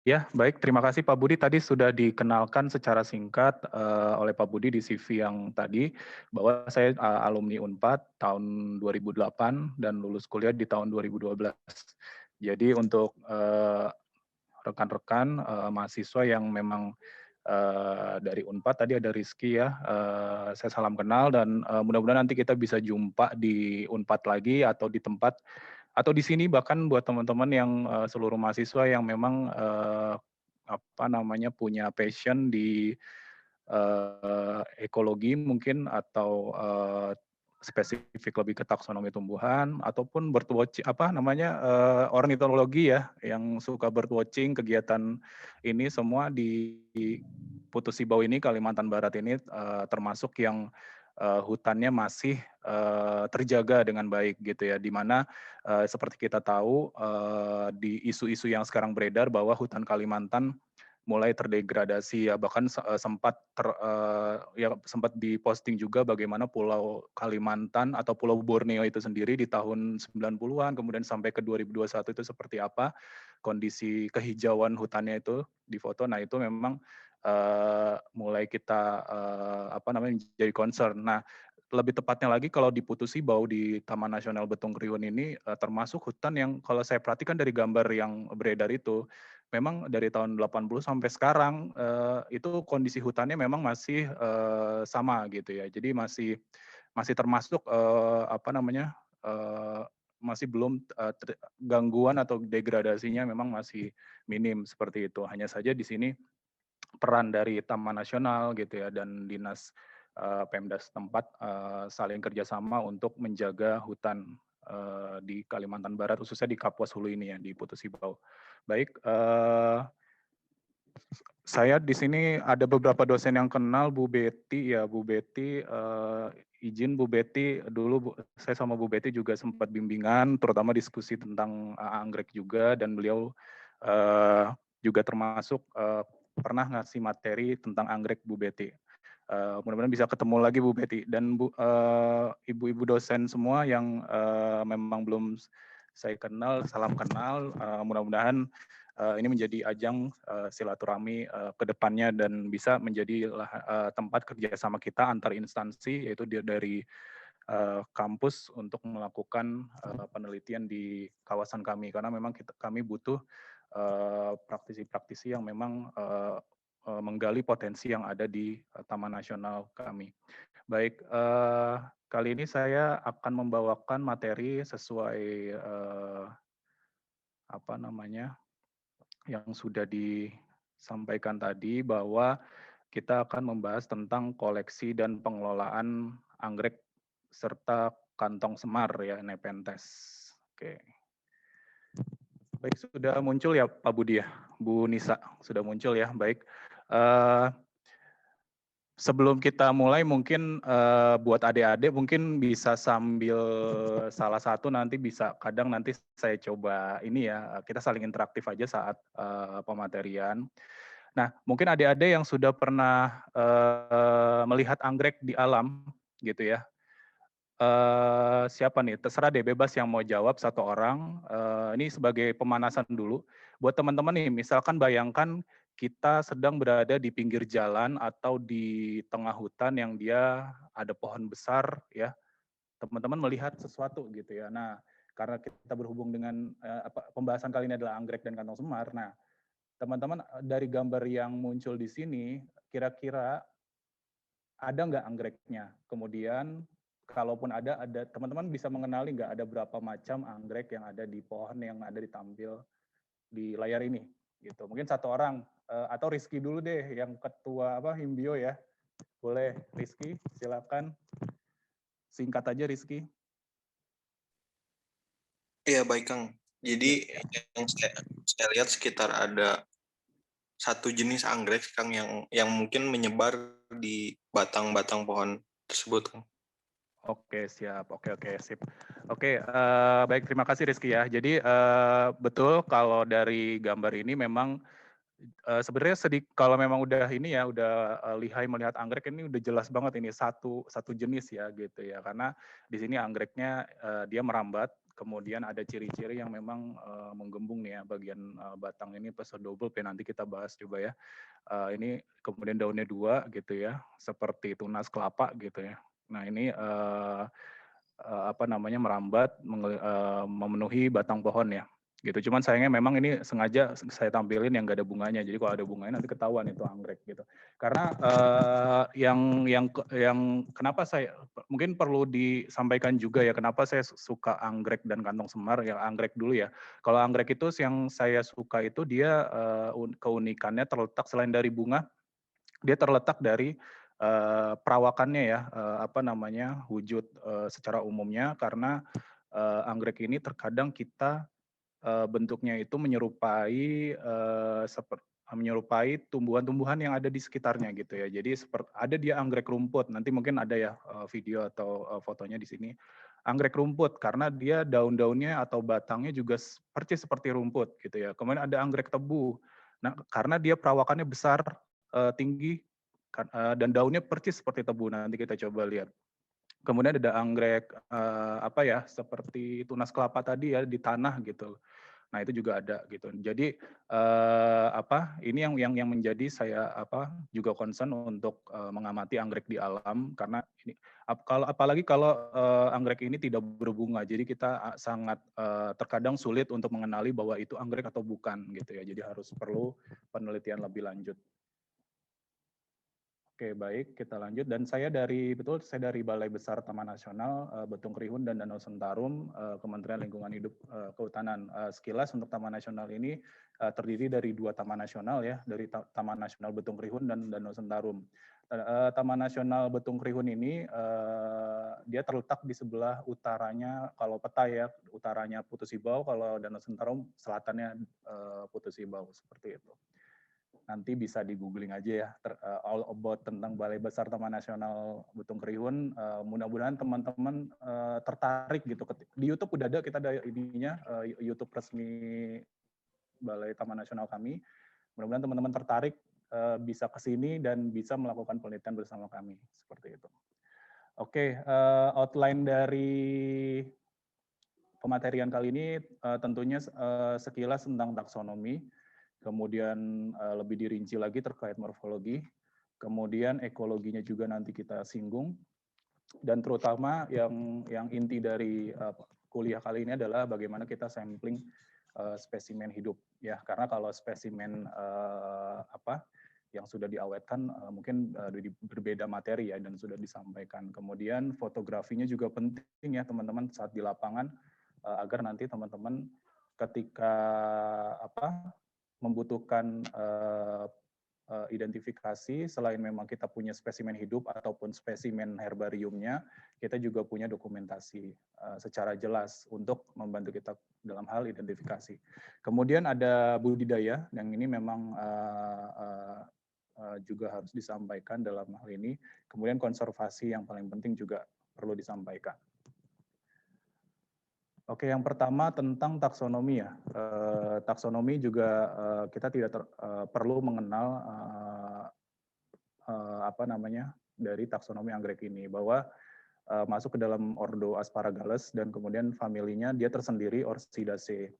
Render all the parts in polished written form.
Ya, baik. Terima kasih Pak Budi. Tadi sudah dikenalkan secara singkat oleh Pak Budi di CV yang tadi bahwa saya alumni Unpad tahun 2008 dan lulus kuliah di tahun 2012. Jadi untuk rekan-rekan mahasiswa yang memang dari Unpad tadi ada Rizky ya, saya salam kenal dan mudah-mudahan nanti kita bisa jumpa di Unpad lagi atau di tempat atau di sini bahkan buat teman-teman yang seluruh mahasiswa yang memang apa namanya punya passion di ekologi mungkin atau spesifik lebih ke taksonomi tumbuhan ataupun apa namanya ornitologi ya yang suka birdwatching kegiatan ini semua di Putus Sibau ini Kalimantan Barat ini termasuk yang hutannya masih terjaga dengan baik gitu ya di mana seperti kita tahu di isu-isu yang sekarang beredar bahwa hutan Kalimantan mulai terdegradasi ya bahkan sempat diposting juga bagaimana Pulau Kalimantan atau Pulau Borneo itu sendiri di tahun 90-an kemudian sampai ke 2021 itu seperti apa kondisi kehijauan hutannya itu di foto. Nah, itu memang mulai kita apa namanya jadi concern. Nah, lebih tepatnya lagi kalau di Putus Sibau di Taman Nasional Betung Kriun ini termasuk hutan yang kalau saya perhatikan dari gambar yang beredar itu memang dari tahun 80 sampai sekarang itu kondisi hutannya memang masih sama gitu ya. Jadi masih termasuk apa namanya masih belum gangguan atau degradasinya memang masih minim seperti itu. Hanya saja di sini peran dari Taman Nasional gitu ya dan dinas Pemda setempat saling kerjasama untuk menjaga hutan di Kalimantan Barat khususnya di Kapuas Hulu ini ya di Putus Sibau. Baik, saya di sini ada beberapa dosen yang kenal Bu Betty ya Bu Betty izin Bu Betty dulu saya sama Bu Betty juga sempat bimbingan terutama diskusi tentang anggrek juga dan beliau juga termasuk pernah ngasih materi tentang anggrek Bu Betty. Mudah-mudahan bisa ketemu lagi Bu Betty dan ibu-ibu dosen semua yang memang belum saya kenal salam kenal mudah-mudahan ini menjadi ajang silaturahmi ke depannya dan bisa menjadi tempat kerjasama kita antar instansi yaitu dari kampus untuk melakukan penelitian di kawasan kami karena memang kami butuh praktisi-praktisi yang memang menggali potensi yang ada di Taman Nasional kami. Baik, kali ini saya akan membawakan materi sesuai apa namanya yang sudah disampaikan tadi bahwa kita akan membahas tentang koleksi dan pengelolaan anggrek serta kantong semar ya Nepenthes. Oke. Baik, sudah muncul ya Pak Budi ya, Bu Nisa sudah muncul ya. Baik. Sebelum kita mulai mungkin buat adik-adik mungkin bisa sambil salah satu nanti bisa kadang nanti saya coba ini ya kita saling interaktif aja saat pematerian. Nah mungkin adik-adik yang sudah pernah melihat anggrek di alam gitu ya. Siapa nih? Terserah deh, bebas yang mau jawab satu orang. Ini sebagai pemanasan dulu. Buat teman-teman nih, misalkan bayangkan kita sedang berada di pinggir jalan atau di tengah hutan yang dia ada pohon besar, ya. Teman-teman melihat sesuatu gitu ya. Nah, karena kita berhubung dengan pembahasan kali ini adalah anggrek dan kantong semar. Nah, teman-teman dari gambar yang muncul di sini, kira-kira ada nggak anggreknya? Kemudian kalaupun ada teman-teman bisa mengenali nggak ada berapa macam anggrek yang ada di pohon yang ada ditampil di layar ini? Gitu. Mungkin satu orang atau Rizky dulu deh yang ketua Himbio ya. Boleh Rizky, silakan. Singkat aja Rizky. Iya baik Kang. Jadi yang saya lihat sekitar ada satu jenis anggrek Kang yang mungkin menyebar di batang-batang pohon tersebut Kang. Oke siap, oke sip. Oke baik terima kasih Rizky ya. Jadi betul kalau dari gambar ini memang sebenarnya kalau memang udah ini ya udah lihai melihat anggrek ini udah jelas banget ini satu jenis ya gitu ya karena di sini anggreknya dia merambat Kemudian ada ciri-ciri yang memang menggembung nih ya, bagian batang ini pseudobulb ya, nanti kita bahas coba ya. Ini kemudian daunnya 2 gitu ya, seperti tunas kelapa gitu ya. Nah ini apa namanya, merambat memenuhi batang pohon ya, gitu. Cuman sayangnya memang ini sengaja saya tampilin yang nggak ada bunganya. Jadi kalau ada bunganya nanti ketahuan itu anggrek gitu. Karena yang kenapa saya mungkin perlu disampaikan juga ya, kenapa saya suka anggrek dan kantong semar ya. Anggrek dulu ya. Kalau anggrek itu yang saya suka itu dia keunikannya terletak selain dari bunga, dia terletak dari perawakannya ya, apa namanya, wujud secara umumnya, karena anggrek ini terkadang kita bentuknya itu menyerupai tumbuhan-tumbuhan yang ada di sekitarnya gitu ya. Jadi ada dia anggrek rumput, nanti mungkin ada ya video atau fotonya di sini. Anggrek rumput karena dia daun-daunnya atau batangnya juga persis seperti rumput gitu ya. Kemudian ada anggrek tebu. Nah, karena dia perawakannya besar, tinggi, dan daunnya persis seperti tebu. Nanti kita coba lihat. Kemudian ada anggrek apa ya, seperti tunas kelapa tadi ya, di tanah gitu. Nah itu juga ada gitu. Jadi apa, ini yang menjadi saya apa juga concern untuk mengamati anggrek di alam, karena ini apalagi kalau anggrek ini tidak berbunga. Jadi kita sangat terkadang sulit untuk mengenali bahwa itu anggrek atau bukan gitu ya. Jadi harus perlu penelitian lebih lanjut. Oke, baik, kita lanjut. Dan saya dari Balai Besar Taman Nasional Betung Krihun dan Danau Sentarum, Kementerian Lingkungan Hidup Kehutanan. Sekilas untuk Taman Nasional ini terdiri dari 2 taman nasional ya, dari Taman Nasional Betung Krihun dan Danau Sentarum. Taman Nasional Betung Krihun ini dia terletak di sebelah utaranya, kalau peta ya, utaranya Putus Ibau, kalau Danau Sentarum selatannya Putus Ibau, seperti itu. Nanti bisa di googling aja ya, all about tentang Balai Besar Taman Nasional Betung Krihun. Mudah-mudahan teman-teman tertarik gitu. Di YouTube udah ada, kita ada ininya, YouTube resmi Balai Taman Nasional kami. Mudah-mudahan teman-teman tertarik bisa ke sini dan bisa melakukan penelitian bersama kami, seperti itu. Oke, outline dari pematerian kali ini tentunya sekilas tentang taksonomi, kemudian lebih dirinci lagi terkait morfologi, kemudian ekologinya juga nanti kita singgung, dan terutama yang inti dari kuliah kali ini adalah bagaimana kita sampling spesimen hidup ya, karena kalau spesimen apa yang sudah diawetkan mungkin berbeda materi ya dan sudah disampaikan. Kemudian fotografinya juga penting ya teman-teman saat di lapangan, agar nanti teman-teman ketika apa membutuhkan identifikasi, selain memang kita punya spesimen hidup ataupun spesimen herbariumnya, kita juga punya dokumentasi secara jelas untuk membantu kita dalam hal identifikasi. Kemudian ada budidaya, yang ini memang juga harus disampaikan dalam hal ini. Kemudian konservasi yang paling penting juga perlu disampaikan. Oke, yang pertama tentang taksonomi ya. Taksonomi juga kita tidak perlu mengenal apa namanya dari taksonomi anggrek ini, bahwa masuk ke dalam ordo Asparagales dan kemudian familinya dia tersendiri Orchidaceae,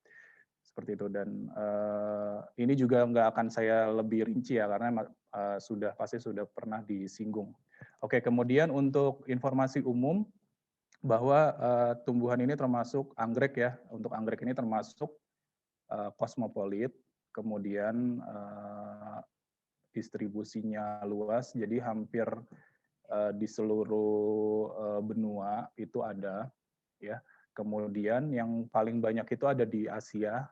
seperti itu. Dan ini juga nggak akan saya lebih rinci ya, karena pasti sudah pernah disinggung. Oke, kemudian untuk informasi umum, bahwa tumbuhan ini termasuk anggrek ya, untuk anggrek ini termasuk kosmopolit, kemudian distribusinya luas, jadi hampir di seluruh benua itu ada ya. Kemudian yang paling banyak itu ada di Asia,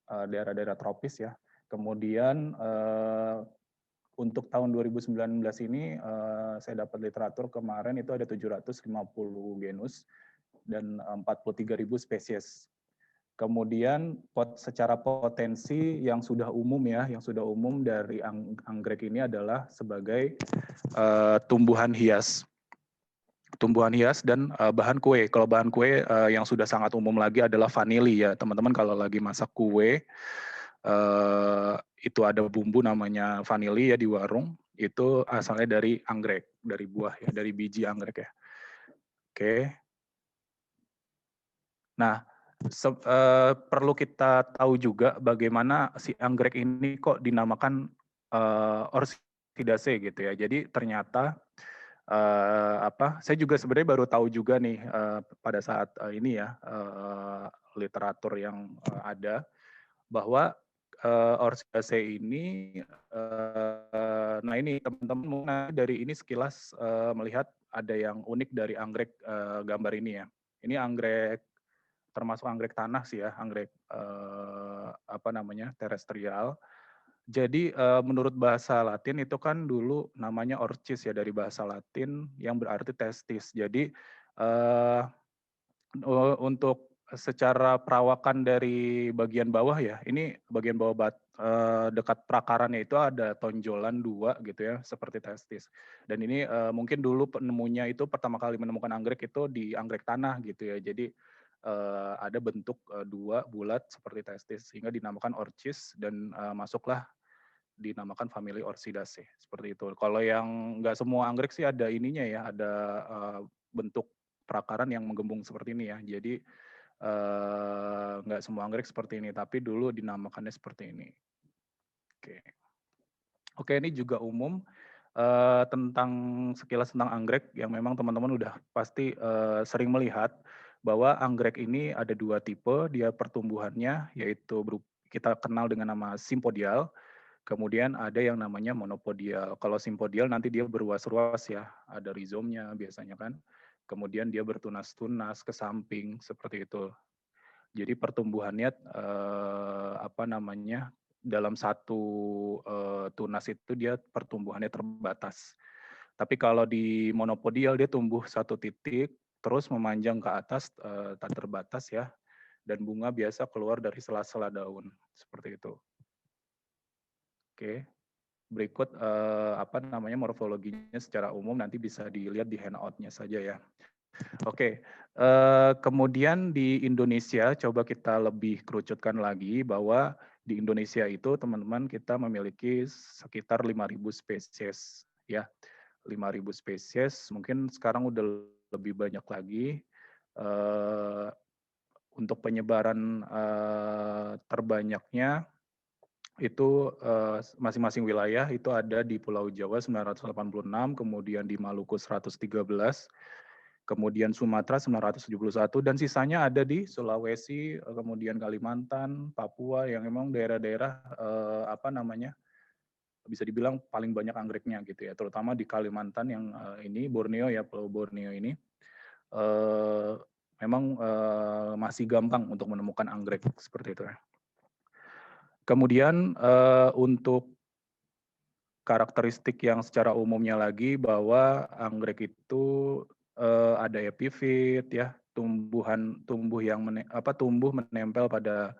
daerah-daerah tropis ya. Kemudian untuk tahun 2019 ini saya dapat literatur kemarin itu ada 750 genus dan 43.000 spesies. Kemudian secara potensi yang sudah umum ya, yang sudah umum dari anggrek ini adalah sebagai tumbuhan hias. Tumbuhan hias dan bahan kue. Kalau bahan kue yang sudah sangat umum lagi adalah vanili ya. Teman-teman kalau lagi masak kue, itu ada bumbu namanya vanili ya di warung, itu asalnya dari anggrek, dari buah ya, dari biji anggrek ya. Oke. Nah, perlu kita tahu juga bagaimana si anggrek ini kok dinamakan Orchidaceae gitu ya. Jadi ternyata saya juga sebenarnya baru tahu juga nih pada saat ini ya literatur yang ada bahwa Orchidaceae ini, nah ini teman-teman mungkin dari ini sekilas melihat ada yang unik dari anggrek gambar ini ya. Ini anggrek termasuk anggrek tanah sih ya, anggrek terestrial. Jadi menurut bahasa Latin itu kan dulu namanya orchis ya dari bahasa Latin yang berarti testis. Jadi eh, untuk secara perawakan dari bagian bawah ya, ini bagian bawah dekat prakarannya itu ada tonjolan 2 gitu ya, seperti testis. Dan ini mungkin dulu penemunya itu pertama kali menemukan anggrek itu di anggrek tanah gitu ya. Jadi ada bentuk 2 bulat seperti testis sehingga dinamakan orchis dan masuklah dinamakan family Orchidaceae seperti itu. Kalau yang nggak semua anggrek sih ada ininya ya, ada bentuk perakaran yang menggembung seperti ini ya. Jadi nggak semua anggrek seperti ini, tapi dulu dinamakannya seperti ini. Oke, oke ini juga umum tentang sekilas tentang anggrek yang memang teman-teman udah pasti sering melihat bahwa anggrek ini ada 2 tipe, dia pertumbuhannya yaitu kita kenal dengan nama simpodial. Kemudian ada yang namanya monopodial. Kalau simpodial nanti dia beruas-ruas ya, ada rizomnya biasanya kan. Kemudian dia bertunas-tunas ke samping seperti itu. Jadi pertumbuhannya dalam satu tunas itu dia pertumbuhannya terbatas. Tapi kalau di monopodial dia tumbuh satu titik terus memanjang ke atas tak terbatas ya, dan bunga biasa keluar dari sela-sela daun seperti itu. Oke. Berikut morfologinya secara umum nanti bisa dilihat di handout-nya saja ya. Oke, kemudian di Indonesia coba kita lebih kerucutkan lagi bahwa di Indonesia itu teman-teman kita memiliki sekitar 5.000 spesies ya. 5.000 spesies, mungkin sekarang udah lebih banyak lagi. Untuk penyebaran terbanyaknya itu masing-masing wilayah itu ada di Pulau Jawa 986, kemudian di Maluku 113, kemudian Sumatera 971, dan sisanya ada di Sulawesi, kemudian Kalimantan, Papua yang memang daerah-daerah bisa dibilang paling banyak anggreknya gitu ya, terutama di Kalimantan yang ini Borneo ya, Pulau Borneo ini memang masih gampang untuk menemukan anggrek seperti itu ya. Kemudian untuk karakteristik yang secara umumnya lagi bahwa anggrek itu ada epifit ya, tumbuh yang tumbuh menempel pada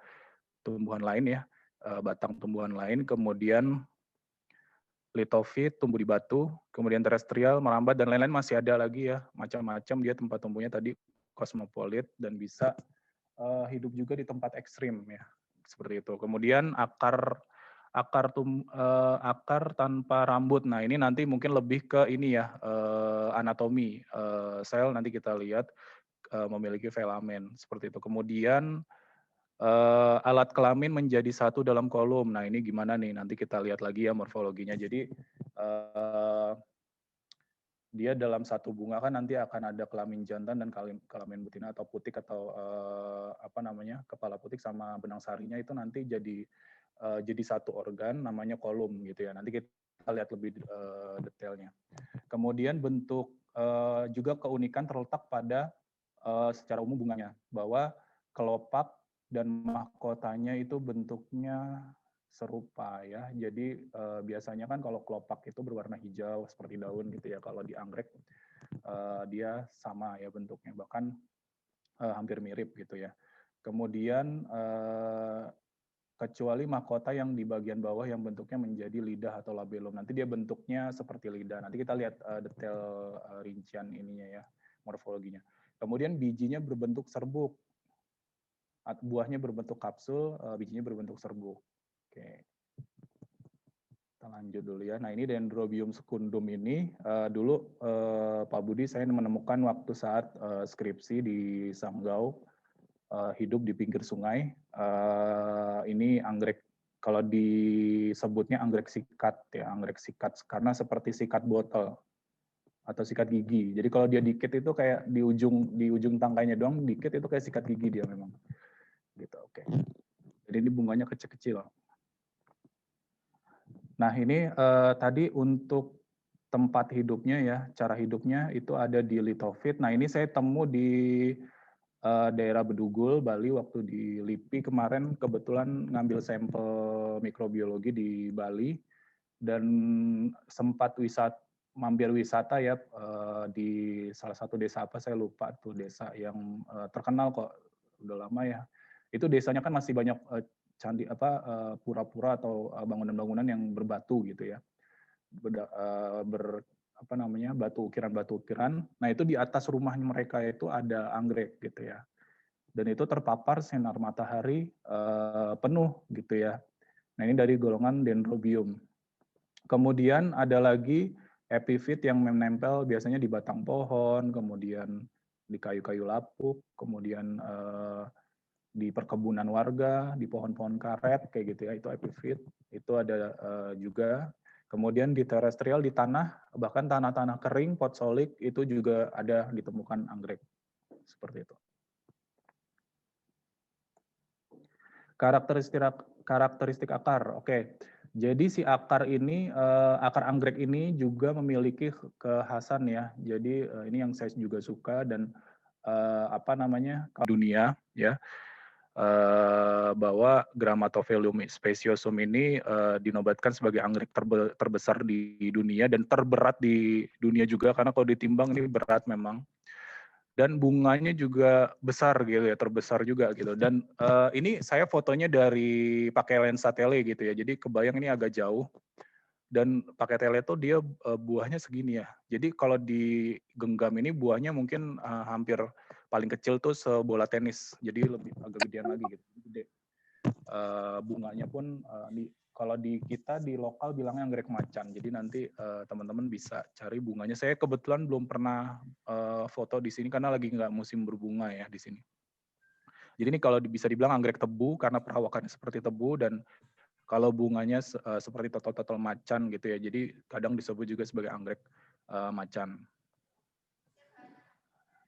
tumbuhan lain ya, batang tumbuhan lain, kemudian litofit tumbuh di batu, kemudian terestrial merambat dan lain-lain masih ada lagi ya, macam-macam dia tempat tumbuhnya tadi kosmopolit dan bisa hidup juga di tempat ekstrim ya, seperti itu. Kemudian akar tanpa rambut. Nah ini nanti mungkin lebih ke ini ya anatomi sel, nanti kita lihat memiliki filamen seperti itu. Kemudian alat kelamin menjadi satu dalam kolom. Nah ini gimana nih? Nanti kita lihat lagi ya morfologinya. Jadi dia dalam satu bunga kan nanti akan ada kelamin jantan dan kelamin betina atau putik atau kepala putik sama benang sarinya itu nanti jadi satu organ namanya kolom gitu ya. Nanti kita lihat lebih detailnya. Kemudian bentuk juga keunikan terletak pada secara umum bunganya, bahwa kelopak dan mahkotanya itu bentuknya serupa ya. Jadi biasanya kan kalau kelopak itu berwarna hijau seperti daun gitu ya. Kalau di anggrek dia sama ya bentuknya, bahkan hampir mirip gitu ya. Kemudian kecuali mahkota yang di bagian bawah yang bentuknya menjadi lidah atau labellum. Nanti dia bentuknya seperti lidah. Nanti kita lihat detail rincian ininya ya, morfologinya. Kemudian bijinya berbentuk serbuk. Buahnya berbentuk kapsul, bijinya berbentuk serbuk. Oke. Kita lanjut dulu ya. Nah ini Dendrobium secundum ini dulu Pak Budi saya menemukan waktu saat skripsi di Sanggau. hidup di pinggir sungai. Ini anggrek, kalau disebutnya anggrek sikat ya, anggrek sikat karena seperti sikat botol atau sikat gigi. Jadi kalau dia dikit itu kayak di ujung tangkainya doang dikit, itu kayak sikat gigi dia memang. Gitu, oke. Jadi ini bunganya kecil-kecil. Nah ini tadi untuk tempat hidupnya ya, cara hidupnya itu ada di Litovit. Nah ini saya temu di daerah Bedugul, Bali waktu di LIPI kemarin, kebetulan ngambil sampel mikrobiologi di Bali dan sempat mampir wisata ya di salah satu desa apa saya lupa tuh, desa yang terkenal kok udah lama ya. Itu desanya kan masih banyak candi pura-pura atau bangunan-bangunan yang berbatu gitu ya. Apa namanya, batu ukiran. Nah itu di atas rumahnya mereka itu ada anggrek gitu ya. Dan itu terpapar sinar matahari penuh gitu ya. Nah ini dari golongan Dendrobium. Kemudian ada lagi epifit yang menempel biasanya di batang pohon, kemudian di kayu-kayu lapuk, kemudian di perkebunan warga, di pohon-pohon karet kayak gitu ya, itu epifit. Itu ada juga. Kemudian di terestrial, di tanah, bahkan tanah-tanah kering, potsolik, itu juga ada ditemukan anggrek. Seperti itu. Karakteristik akar, oke. Jadi si akar ini, akar anggrek ini juga memiliki kekhasan ya. Jadi ini yang saya juga suka dan apa namanya, dunia ya. Bahwa Grammatophyllum speciosum ini dinobatkan sebagai anggrek terbesar di dunia dan terberat di dunia juga, karena kalau ditimbang ini berat memang. Dan bunganya juga besar gitu ya, terbesar juga gitu. Dan ini saya fotonya dari pakai lensa tele gitu ya, jadi kebayang ini agak jauh. Dan pakai tele itu dia buahnya segini ya. Jadi kalau digenggam ini buahnya mungkin hampir paling kecil tuh sebola tenis. Jadi lebih agak gedean lagi gitu. Gede. Bunganya pun kalau di kita di lokal bilangnya anggrek macan. Jadi nanti teman-teman bisa cari bunganya. Saya kebetulan belum pernah foto di sini karena lagi nggak musim berbunga ya di sini. Jadi ini kalau bisa dibilang anggrek tebu karena perawakannya seperti tebu, dan kalau bunganya seperti total macan gitu ya, jadi kadang disebut juga sebagai anggrek macan.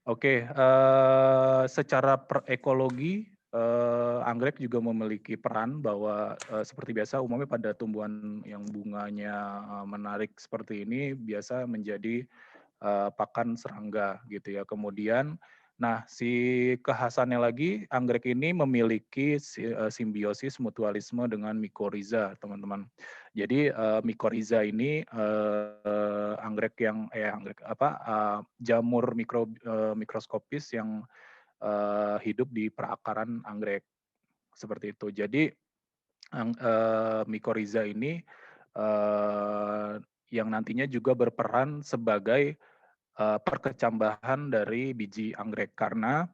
Oke, secara ekologi, anggrek juga memiliki peran bahwa seperti biasa umumnya pada tumbuhan yang bunganya menarik seperti ini biasa menjadi pakan serangga gitu ya. Kemudian, nah si kekhasannya lagi, anggrek ini memiliki simbiosis mutualisme dengan mikoriza, teman-teman. Jadi mikoriza ini anggrek yang jamur mikroskopis yang hidup di perakaran anggrek seperti itu. Jadi mikoriza ini yang nantinya juga berperan sebagai perkecambahan dari biji anggrek, karena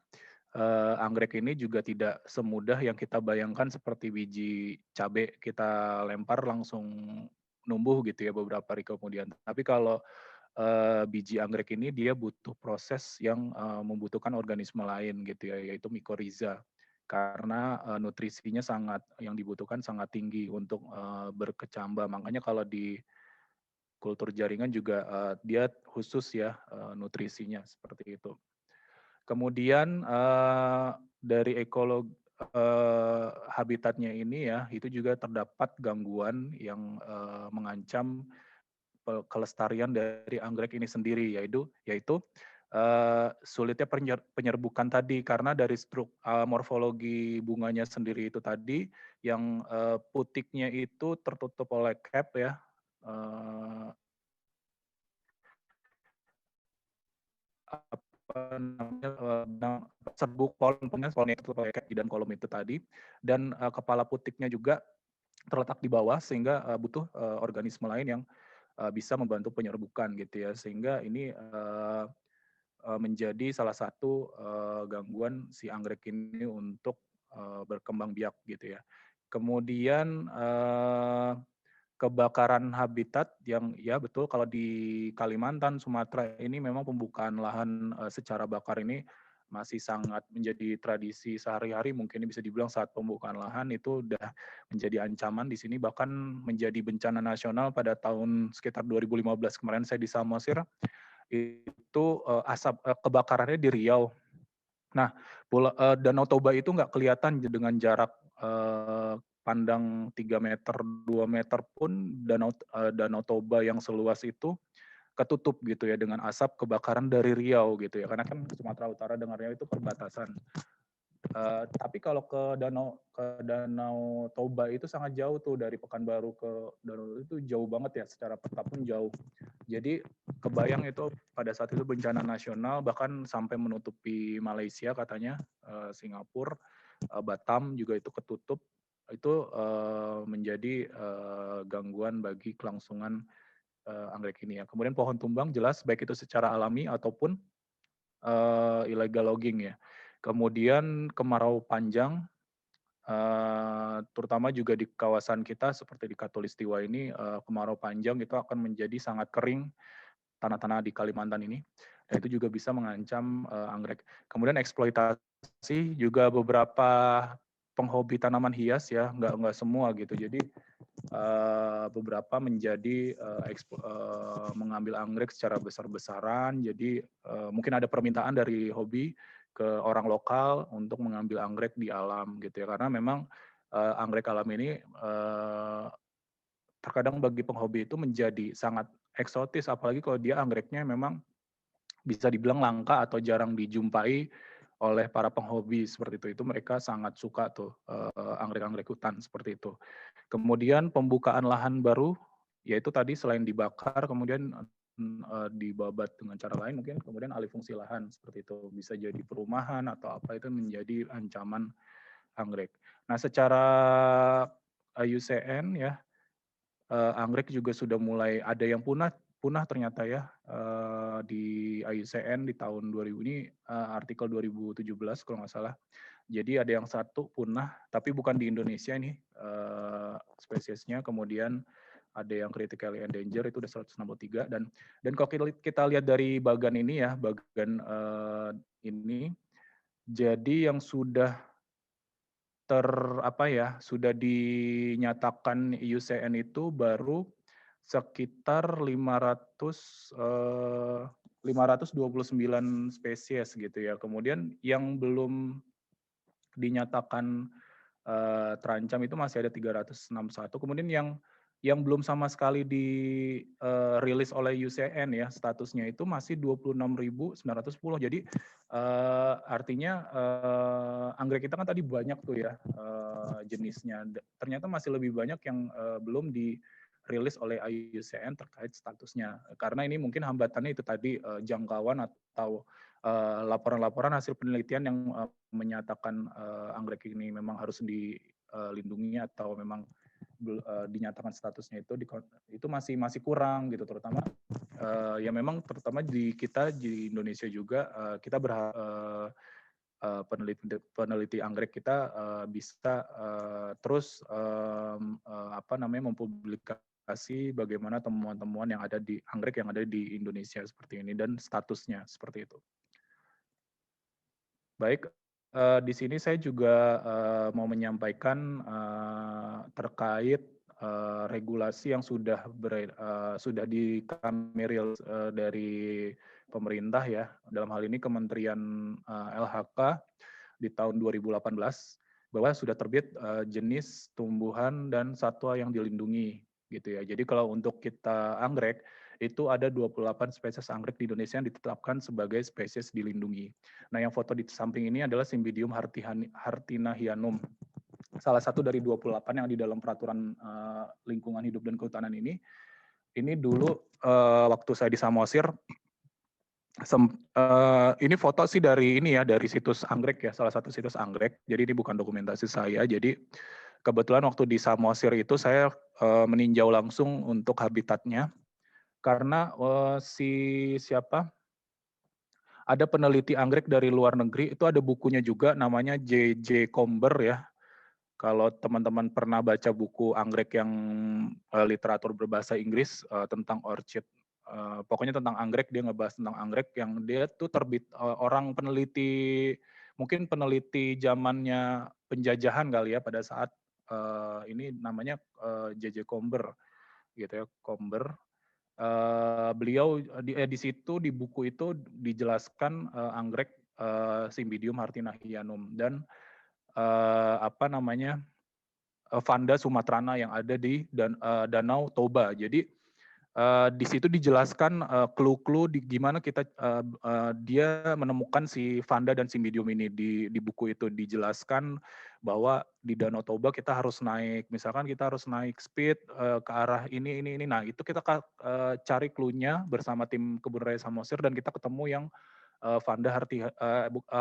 anggrek ini juga tidak semudah yang kita bayangkan seperti biji cabai kita lempar langsung numbuh gitu ya beberapa hari kemudian. Tapi kalau biji anggrek ini dia butuh proses yang membutuhkan organisme lain gitu ya, yaitu mikoriza. Karena nutrisinya yang dibutuhkan sangat tinggi untuk berkecambah. Makanya kalau di kultur jaringan juga dia khusus ya nutrisinya seperti itu. Kemudian dari habitatnya ini ya, itu juga terdapat gangguan yang mengancam kelestarian dari anggrek ini sendiri, yaitu sulitnya penyerbukan tadi, karena dari morfologi bunganya sendiri itu tadi yang putiknya itu tertutup oleh cap ya, apa namanya, serbuk pollennya itu kayak di dan kolom itu tadi, dan kepala putiknya juga terletak di bawah sehingga butuh organisme lain yang bisa membantu penyerbukan gitu ya, sehingga ini menjadi salah satu gangguan si anggrek ini untuk berkembang biak gitu ya. Kemudian kebakaran habitat yang ya betul, kalau di Kalimantan, Sumatera ini memang pembukaan lahan secara bakar ini masih sangat menjadi tradisi sehari-hari, mungkin bisa dibilang saat pembukaan lahan itu udah menjadi ancaman di sini, bahkan menjadi bencana nasional pada tahun sekitar 2015 kemarin saya di Samosir, itu kebakarannya di Riau. Nah, Danau Toba itu nggak kelihatan dengan jarak pandang 3 meter, 2 meter pun Danau Toba yang seluas itu ketutup gitu ya dengan asap kebakaran dari Riau gitu ya, karena kan Sumatera Utara dengan Riau itu perbatasan. Tapi kalau ke Danau Toba itu sangat jauh tuh, dari Pekanbaru ke Danau itu jauh banget ya, secara peta pun jauh. Jadi kebayang itu pada saat itu bencana nasional, bahkan sampai menutupi Malaysia katanya, Singapura, Batam juga itu ketutup. Itu menjadi gangguan bagi kelangsungan anggrek ini ya. Kemudian pohon tumbang jelas baik itu secara alami ataupun illegal logging ya. Kemudian kemarau panjang, terutama juga di kawasan kita seperti di Katulistiwa ini, kemarau panjang itu akan menjadi sangat kering tanah-tanah di Kalimantan ini. Dan itu juga bisa mengancam anggrek. Kemudian eksploitasi juga beberapa penghobi tanaman hias ya, nggak semua gitu. Jadi beberapa menjadi mengambil anggrek secara besar-besaran. Jadi mungkin ada permintaan dari hobi ke orang lokal untuk mengambil anggrek di alam gitu ya. Karena memang anggrek alam ini terkadang bagi penghobi itu menjadi sangat eksotis, apalagi kalau dia anggreknya memang bisa dibilang langka atau jarang dijumpai oleh para penghobi seperti itu. Itu mereka sangat suka tuh anggrek-anggrek hutan seperti itu. Kemudian pembukaan lahan baru, yaitu tadi selain dibakar, kemudian dibabat dengan cara lain, mungkin kemudian alih fungsi lahan seperti itu, bisa jadi perumahan atau apa, itu menjadi ancaman anggrek. Nah, secara IUCN ya, anggrek juga sudah mulai ada yang punah ternyata ya, di IUCN di tahun 2000 ini, artikel 2017 kalau nggak salah. Jadi ada yang satu punah, tapi bukan di Indonesia ini spesiesnya. Kemudian ada yang critically endangered itu udah 163, dan kalau kita lihat dari bagan ini ya, bagan ini, jadi yang sudah sudah dinyatakan IUCN itu baru sekitar 529 spesies gitu ya. Kemudian yang belum dinyatakan terancam itu masih ada 361. Kemudian yang belum sama sekali dirilis oleh IUCN ya, statusnya itu masih 26.910. Jadi artinya anggrek kita kan tadi banyak tuh ya jenisnya. Ternyata masih lebih banyak yang belum dirilis oleh IUCN terkait statusnya. Karena ini mungkin hambatannya itu tadi jangkauan atau laporan-laporan hasil penelitian yang menyatakan anggrek ini memang harus dilindungi atau memang dinyatakan statusnya itu masih kurang gitu, terutama ya memang terutama di kita di Indonesia juga kita berharap peneliti anggrek kita bisa terus mempublikasi bagaimana temuan-temuan yang ada di anggrek yang ada di Indonesia seperti ini dan statusnya seperti itu. Baik, di sini saya juga mau menyampaikan terkait regulasi yang sudah kami rilis dari pemerintah ya. Dalam hal ini Kementerian LHK di tahun 2018 bahwa sudah terbit jenis tumbuhan dan satwa yang dilindungi gitu ya. Jadi kalau untuk kita anggrek itu ada 28 spesies anggrek di Indonesia yang ditetapkan sebagai spesies dilindungi. Nah, yang foto di samping ini adalah Cymbidium hartinahianum. Salah satu dari 28 yang di dalam peraturan lingkungan hidup dan kehutanan ini. Ini dulu waktu saya di Samosir, ini foto sih dari ini ya, dari situs anggrek ya, salah satu situs anggrek. Jadi ini bukan dokumentasi saya. Jadi kebetulan waktu di Samosir itu saya meninjau langsung untuk habitatnya. Karena ada peneliti anggrek dari luar negeri, itu ada bukunya juga namanya J.J. Comber ya. Kalau teman-teman pernah baca buku anggrek yang literatur berbahasa Inggris tentang orchid pokoknya tentang anggrek, dia ngebahas tentang anggrek yang dia tuh orang peneliti, mungkin peneliti zamannya penjajahan kali ya pada saat ini namanya J.J. Comber gitu ya, Comber. Beliau di situ di buku itu dijelaskan anggrek Cymbidium hartinahianum dan apa namanya Vanda sumatrana yang ada di Danau Toba. Jadi di situ dijelaskan clue-clue di gimana dia menemukan si Vanda dan Cymbidium ini di buku itu dijelaskan bahwa di Danau Toba kita harus naik, misalkan kita harus naik speed ke arah ini. Nah itu kita cari clue-nya bersama tim Kebun Raya Samosir dan kita ketemu yang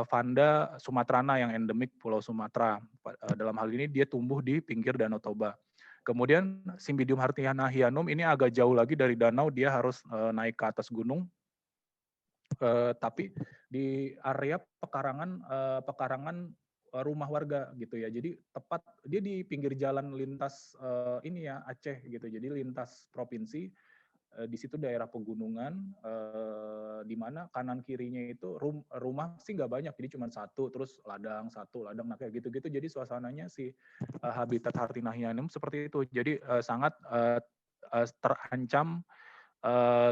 Vanda sumatrana yang endemik Pulau Sumatera. Dalam hal ini dia tumbuh di pinggir Danau Toba. Kemudian Cymbidium hartinahianum ini agak jauh lagi dari danau, dia harus naik ke atas gunung. Tapi di area pekarangan rumah warga gitu ya. Jadi tepat dia di pinggir jalan lintas ini ya Aceh gitu. Jadi lintas provinsi. Di situ daerah pegunungan, di mana kanan kirinya itu rumah sih nggak banyak, jadi cuma satu, terus satu ladang, nah kayak gitu-gitu. Jadi suasananya si habitat hartinahianum seperti itu. Jadi sangat terancam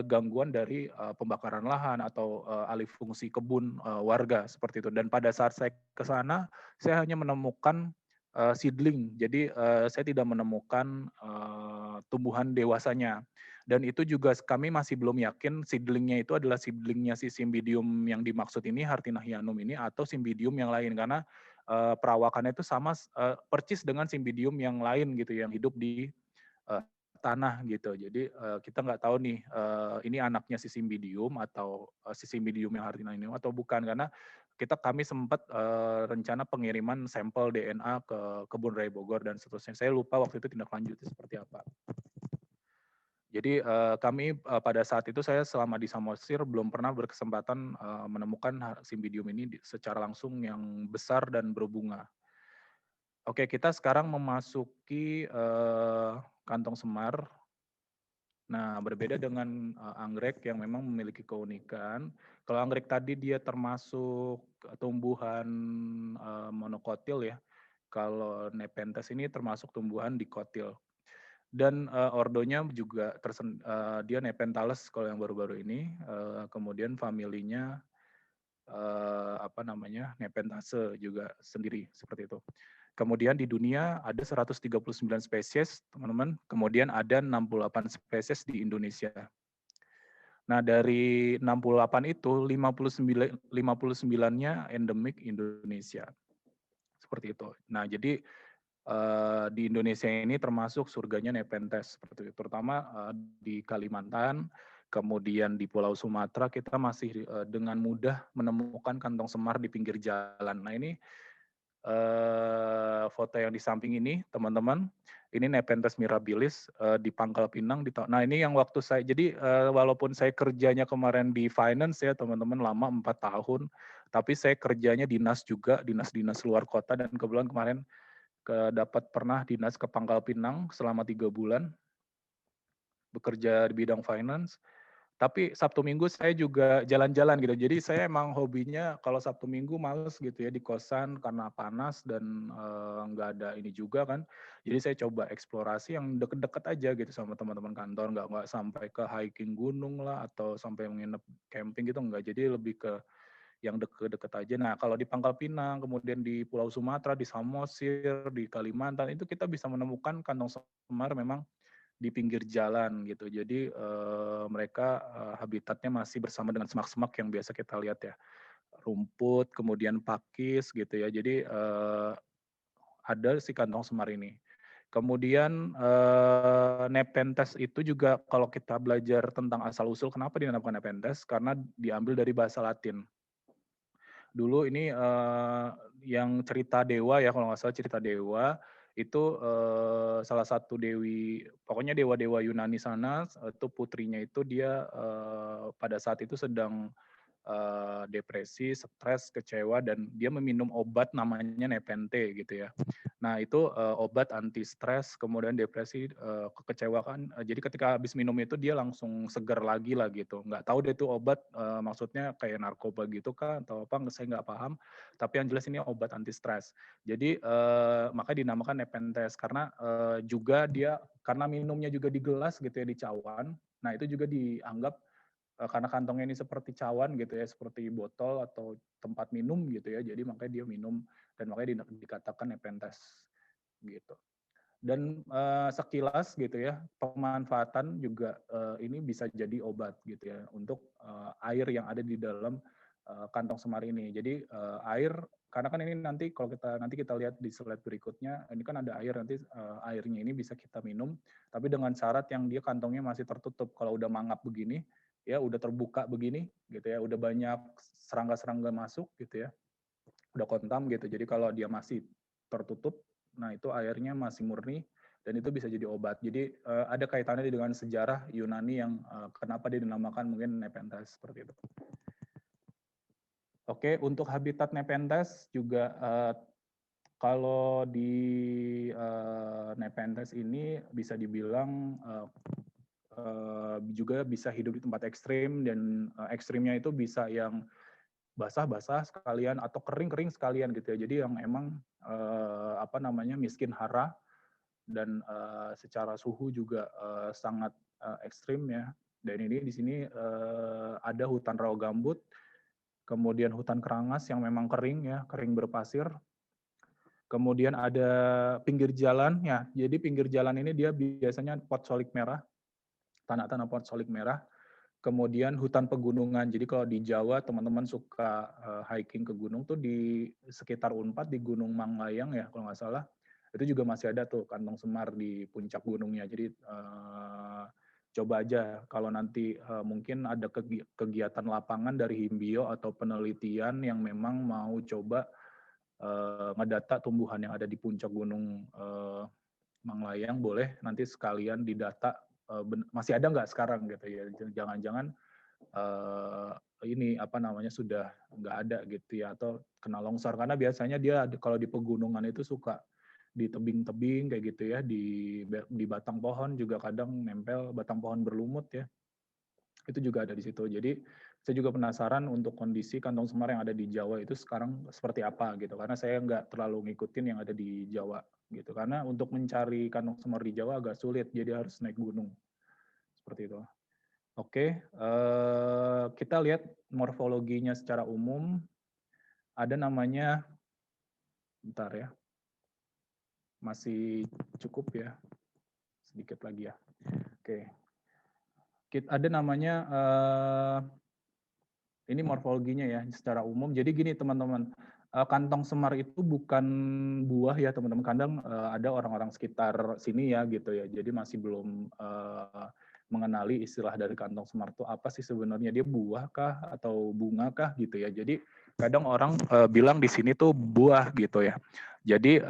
gangguan dari pembakaran lahan atau alih fungsi kebun warga seperti itu. Dan pada saat saya ke sana, saya hanya menemukan seedling. Jadi saya tidak menemukan tumbuhan dewasanya. Dan itu juga kami masih belum yakin seedlingnya itu adalah seedlingnya si Cymbidium yang dimaksud ini, hartinahianum ini, atau Cymbidium yang lain. Karena perawakannya itu sama percis dengan Cymbidium yang lain gitu, yang hidup di tanah gitu. Jadi kita nggak tahu nih ini anaknya si Cymbidium atau si Cymbidium yang hartinahianum atau bukan, karena kami sempat rencana pengiriman sampel DNA ke Kebun Raya Bogor dan seterusnya. Saya lupa waktu itu tindak lanjutnya seperti apa. Jadi kami pada saat itu saya selama di Samosir belum pernah berkesempatan menemukan Cymbidium ini secara langsung yang besar dan berbunga. Oke, kita sekarang memasuki kantong semar. Nah, berbeda dengan anggrek yang memang memiliki keunikan. Kalau anggrek tadi dia termasuk tumbuhan monokotil ya. Kalau Nepenthes ini termasuk tumbuhan dikotil. Dan ordonya juga dia Nepentales kalau yang baru-baru ini. Kemudian familinya Nepenthaceae juga sendiri seperti itu. Kemudian di dunia ada 139 spesies, teman-teman. Kemudian ada 68 spesies di Indonesia. Nah, dari 68 itu 59-nya endemik Indonesia. Seperti itu. Nah, jadi di Indonesia ini termasuk surganya Nepenthes seperti itu. Terutama di Kalimantan, kemudian di Pulau Sumatera kita masih dengan mudah menemukan kantong semar di pinggir jalan. Nah, ini foto yang di samping ini, teman-teman, ini Nepenthes mirabilis di Pangkal Pinang. Nah, ini yang waktu saya, jadi walaupun saya kerjanya kemarin di finance ya, teman-teman, lama 4 tahun, tapi saya kerjanya dinas juga, dinas-dinas luar kota, dan kebetulan kemarin dapat pernah dinas ke Pangkal Pinang selama 3 bulan, bekerja di bidang finance. Tapi Sabtu Minggu saya juga jalan-jalan gitu. Jadi saya emang hobinya kalau Sabtu Minggu males gitu ya di kosan karena panas dan nggak ada ini juga kan. Jadi saya coba eksplorasi yang deket-deket aja gitu sama teman-teman kantor. Nggak sampai ke hiking gunung lah atau sampai menginap camping gitu nggak. Jadi lebih ke yang deket-deket aja. Nah kalau di Pangkal Pinang, kemudian di Pulau Sumatera, di Samosir, di Kalimantan itu kita bisa menemukan kantong semar memang di pinggir jalan gitu. Jadi mereka habitatnya masih bersama dengan semak-semak yang biasa kita lihat ya. Rumput, kemudian pakis gitu ya. Jadi ada si kantong semar ini. Kemudian Nepenthes itu juga kalau kita belajar tentang asal-usul kenapa dinamakan Nepenthes? Karena diambil dari bahasa Latin. Dulu ini yang cerita dewa ya, kalau nggak salah cerita dewa, itu salah satu dewi, pokoknya dewa-dewa Yunani sana, itu putrinya itu dia pada saat itu sedang depresi, stres, kecewa, dan dia meminum obat namanya Nepenthe gitu ya. Nah itu obat anti stres, kemudian depresi, kekecewaan. Jadi ketika habis minum itu dia langsung segar lagi lah gitu. Nggak tahu deh itu obat maksudnya kayak narkoba gitu kah atau apa? Saya nggak paham. Tapi yang jelas ini obat anti stres. Jadi makanya dinamakan Nepenthes karena juga dia karena minumnya juga di gelas gitu ya di cawan. Nah itu juga dianggap karena kantongnya ini seperti cawan gitu ya, seperti botol atau tempat minum gitu ya. Jadi makanya dia minum dan makanya dikatakan Nepenthes gitu. Dan sekilas gitu ya, pemanfaatan juga ini bisa jadi obat gitu ya untuk air yang ada di dalam kantong semar ini. Jadi air karena kan ini nanti kalau kita lihat di slide berikutnya, ini kan ada air nanti airnya ini bisa kita minum, tapi dengan syarat yang dia kantongnya masih tertutup. Kalau udah mangap begini, ya udah terbuka begini gitu ya, udah banyak serangga-serangga masuk gitu ya, udah kontam gitu. Jadi kalau dia masih tertutup, nah itu airnya masih murni dan itu bisa jadi obat. Jadi ada kaitannya dengan sejarah Yunani yang kenapa dia dinamakan mungkin Nepenthes seperti itu. Oke, untuk habitat Nepenthes juga kalau di Nepenthes ini bisa dibilang juga bisa hidup di tempat ekstrim dan ekstrimnya itu bisa yang basah-basah sekalian atau kering-kering sekalian gitu ya. Jadi yang emang miskin hara dan secara suhu juga sangat ekstrim ya. Dan ini di sini ada hutan rawa gambut, kemudian hutan kerangas yang memang kering ya, kering berpasir. Kemudian ada pinggir jalan ya. Jadi pinggir jalan ini dia biasanya pot solik merah, tanah-tanah pot solik merah. Kemudian hutan pegunungan. Jadi kalau di Jawa teman-teman suka hiking ke gunung tuh di sekitar Unpad di Gunung Manglayang ya kalau nggak salah. Itu juga masih ada tuh kantong semar di puncak gunungnya. Jadi coba aja kalau nanti mungkin ada kegiatan lapangan dari Himbio atau penelitian yang memang mau coba ngedata tumbuhan yang ada di puncak gunung Manglayang, boleh nanti sekalian didata masih ada nggak sekarang gitu ya. Jangan-jangan ini sudah nggak ada gitu ya atau kena longsor karena biasanya dia kalau di pegunungan itu suka di tebing-tebing kayak gitu ya di batang pohon juga kadang nempel batang pohon berlumut ya itu juga ada di situ. Jadi saya juga penasaran untuk kondisi kantong semar yang ada di Jawa itu sekarang seperti apa gitu karena saya nggak terlalu ngikutin yang ada di Jawa gitu karena untuk mencari kantong semar di Jawa agak sulit jadi harus naik gunung seperti itu. Oke, kita lihat morfologinya secara umum. Ada namanya, bentar ya, masih cukup ya, sedikit lagi ya. Oke, ada namanya, ini morfologinya ya secara umum. Jadi gini teman-teman, kantong semar itu bukan buah ya teman-teman. Kadang ada orang-orang sekitar sini ya gitu ya. Jadi masih belum mengenali istilah dari kantong semar itu apa sih sebenarnya, dia buah kah atau bunga kah gitu ya. Jadi kadang orang bilang di sini tuh buah gitu ya. Jadi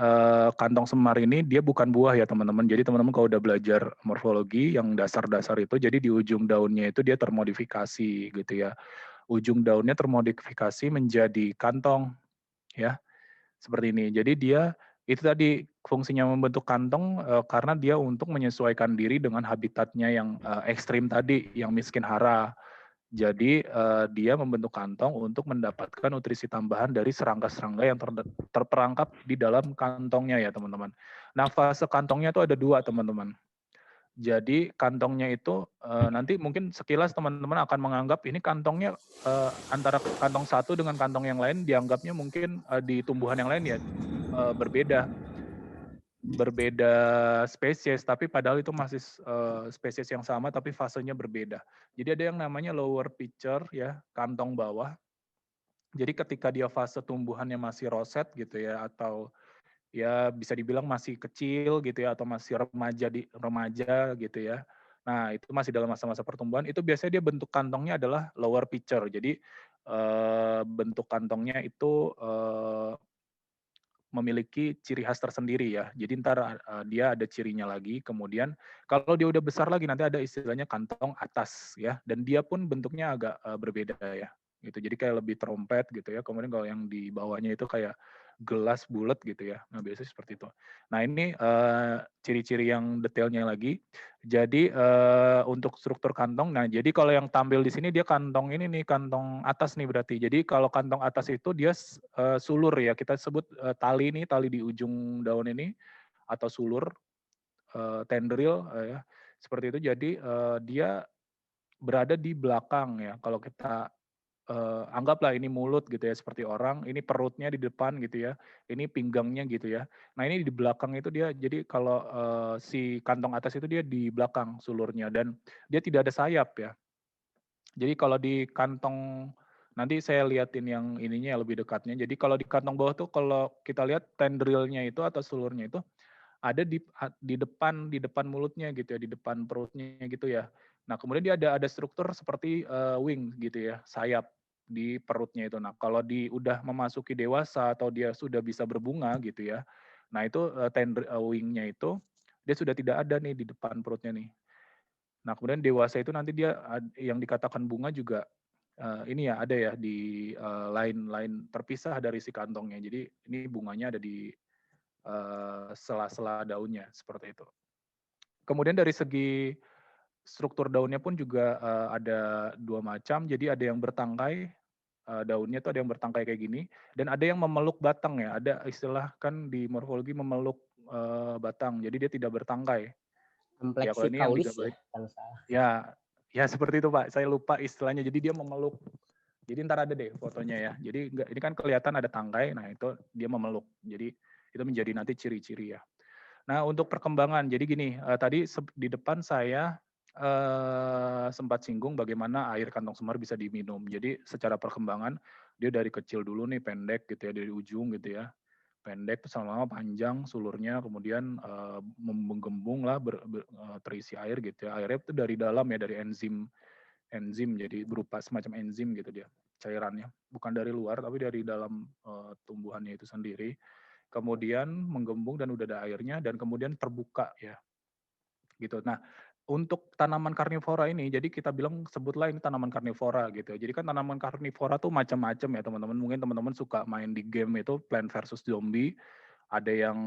kantong semar ini dia bukan buah ya teman-teman. Jadi teman-teman kalau udah belajar morfologi yang dasar-dasar itu, jadi di ujung daunnya itu dia termodifikasi gitu ya. Ujung daunnya termodifikasi menjadi kantong ya seperti ini. Jadi dia itu tadi fungsinya membentuk kantong karena dia untuk menyesuaikan diri dengan habitatnya yang ekstrim tadi, yang miskin hara. Jadi dia membentuk kantong untuk mendapatkan nutrisi tambahan dari serangga-serangga yang terperangkap di dalam kantongnya ya teman-teman. Nah fase kantongnya itu ada dua teman-teman. Jadi kantongnya itu nanti mungkin sekilas teman-teman akan menganggap ini kantongnya antara kantong satu dengan kantong yang lain dianggapnya mungkin di tumbuhan yang lain ya berbeda spesies, tapi padahal itu masih spesies yang sama tapi fasenya berbeda. Jadi ada yang namanya lower pitcher ya, kantong bawah. Jadi ketika dia fase tumbuhannya masih roset gitu ya atau ya bisa dibilang masih kecil gitu ya atau masih remaja gitu ya. Nah, itu masih dalam masa-masa pertumbuhan itu biasanya dia bentuk kantongnya adalah lower pitcher. Jadi bentuk kantongnya itu memiliki ciri khas tersendiri ya. Jadi ntar dia ada cirinya lagi. Kemudian kalau dia udah besar lagi nanti ada istilahnya kantong atas ya. Dan dia pun bentuknya agak berbeda ya. gitu. Jadi kayak lebih trompet gitu ya. Kemudian kalau yang di bawahnya itu kayak gelas bulat gitu ya. Nah, biasanya seperti itu. Nah, ini ciri-ciri yang detailnya lagi. Jadi untuk struktur kantong, nah jadi kalau yang tampil di sini dia kantong ini nih, kantong atas nih berarti. Jadi kalau kantong atas itu dia sulur ya, kita sebut tali nih, tali di ujung daun ini atau sulur tendril ya seperti itu. Jadi dia berada di belakang ya. Kalau kita anggaplah ini mulut gitu ya seperti orang, ini perutnya di depan gitu ya, ini pinggangnya gitu ya. Nah ini di belakang itu dia, jadi kalau si kantong atas itu dia di belakang sulurnya dan dia tidak ada sayap ya. Jadi kalau di kantong nanti saya liatin yang ininya ya, lebih dekatnya. Jadi kalau di kantong bawah tuh kalau kita lihat tendrilnya itu atau sulurnya itu ada di depan mulutnya gitu ya, di depan perutnya gitu ya. Nah, kemudian dia ada struktur seperti wing gitu ya, sayap di perutnya itu. Nah, kalau udah memasuki dewasa atau dia sudah bisa berbunga gitu ya. Nah, itu wingnya itu dia sudah tidak ada nih di depan perutnya nih. Nah, kemudian dewasa itu nanti dia yang dikatakan bunga juga ini ya ada ya di lain-lain terpisah dari si kantongnya. Jadi ini bunganya ada di sela-sela daunnya seperti itu. Kemudian dari segi struktur daunnya pun juga ada dua macam. Jadi ada yang bertangkai daunnya tuh ada yang bertangkai kayak gini dan ada yang memeluk batang ya. Ada istilah kan di morfologi memeluk batang. Jadi dia tidak bertangkai. Ya kalau ini yang Kompleksikaulis ya digambarin kalau salah. ya ya seperti itu Pak. Saya lupa istilahnya. Jadi dia memeluk. Jadi ntar ada deh fotonya ya. Jadi ini kan kelihatan ada tangkai. Nah itu dia memeluk. Jadi itu menjadi nanti ciri-ciri ya. Nah, untuk perkembangan, jadi gini, tadi di depan saya sempat singgung bagaimana air kantong semar bisa diminum. Jadi secara perkembangan dia dari kecil dulu nih pendek gitu ya, dari ujung gitu ya, pendek terus lama-lama panjang sulurnya, kemudian menggembung lah terisi air gitu ya. Airnya itu dari dalam ya, dari enzim enzim jadi berupa semacam enzim gitu dia cairannya, bukan dari luar tapi dari dalam tumbuhannya itu sendiri. Kemudian menggembung dan udah ada airnya dan kemudian terbuka ya gitu. Nah, untuk tanaman karnivora ini jadi kita bilang sebutlah ini tanaman karnivora gitu ya. Jadi kan tanaman karnivora tuh macam-macam ya teman-teman. Mungkin teman-teman suka main di game itu Plant versus Zombie. Ada yang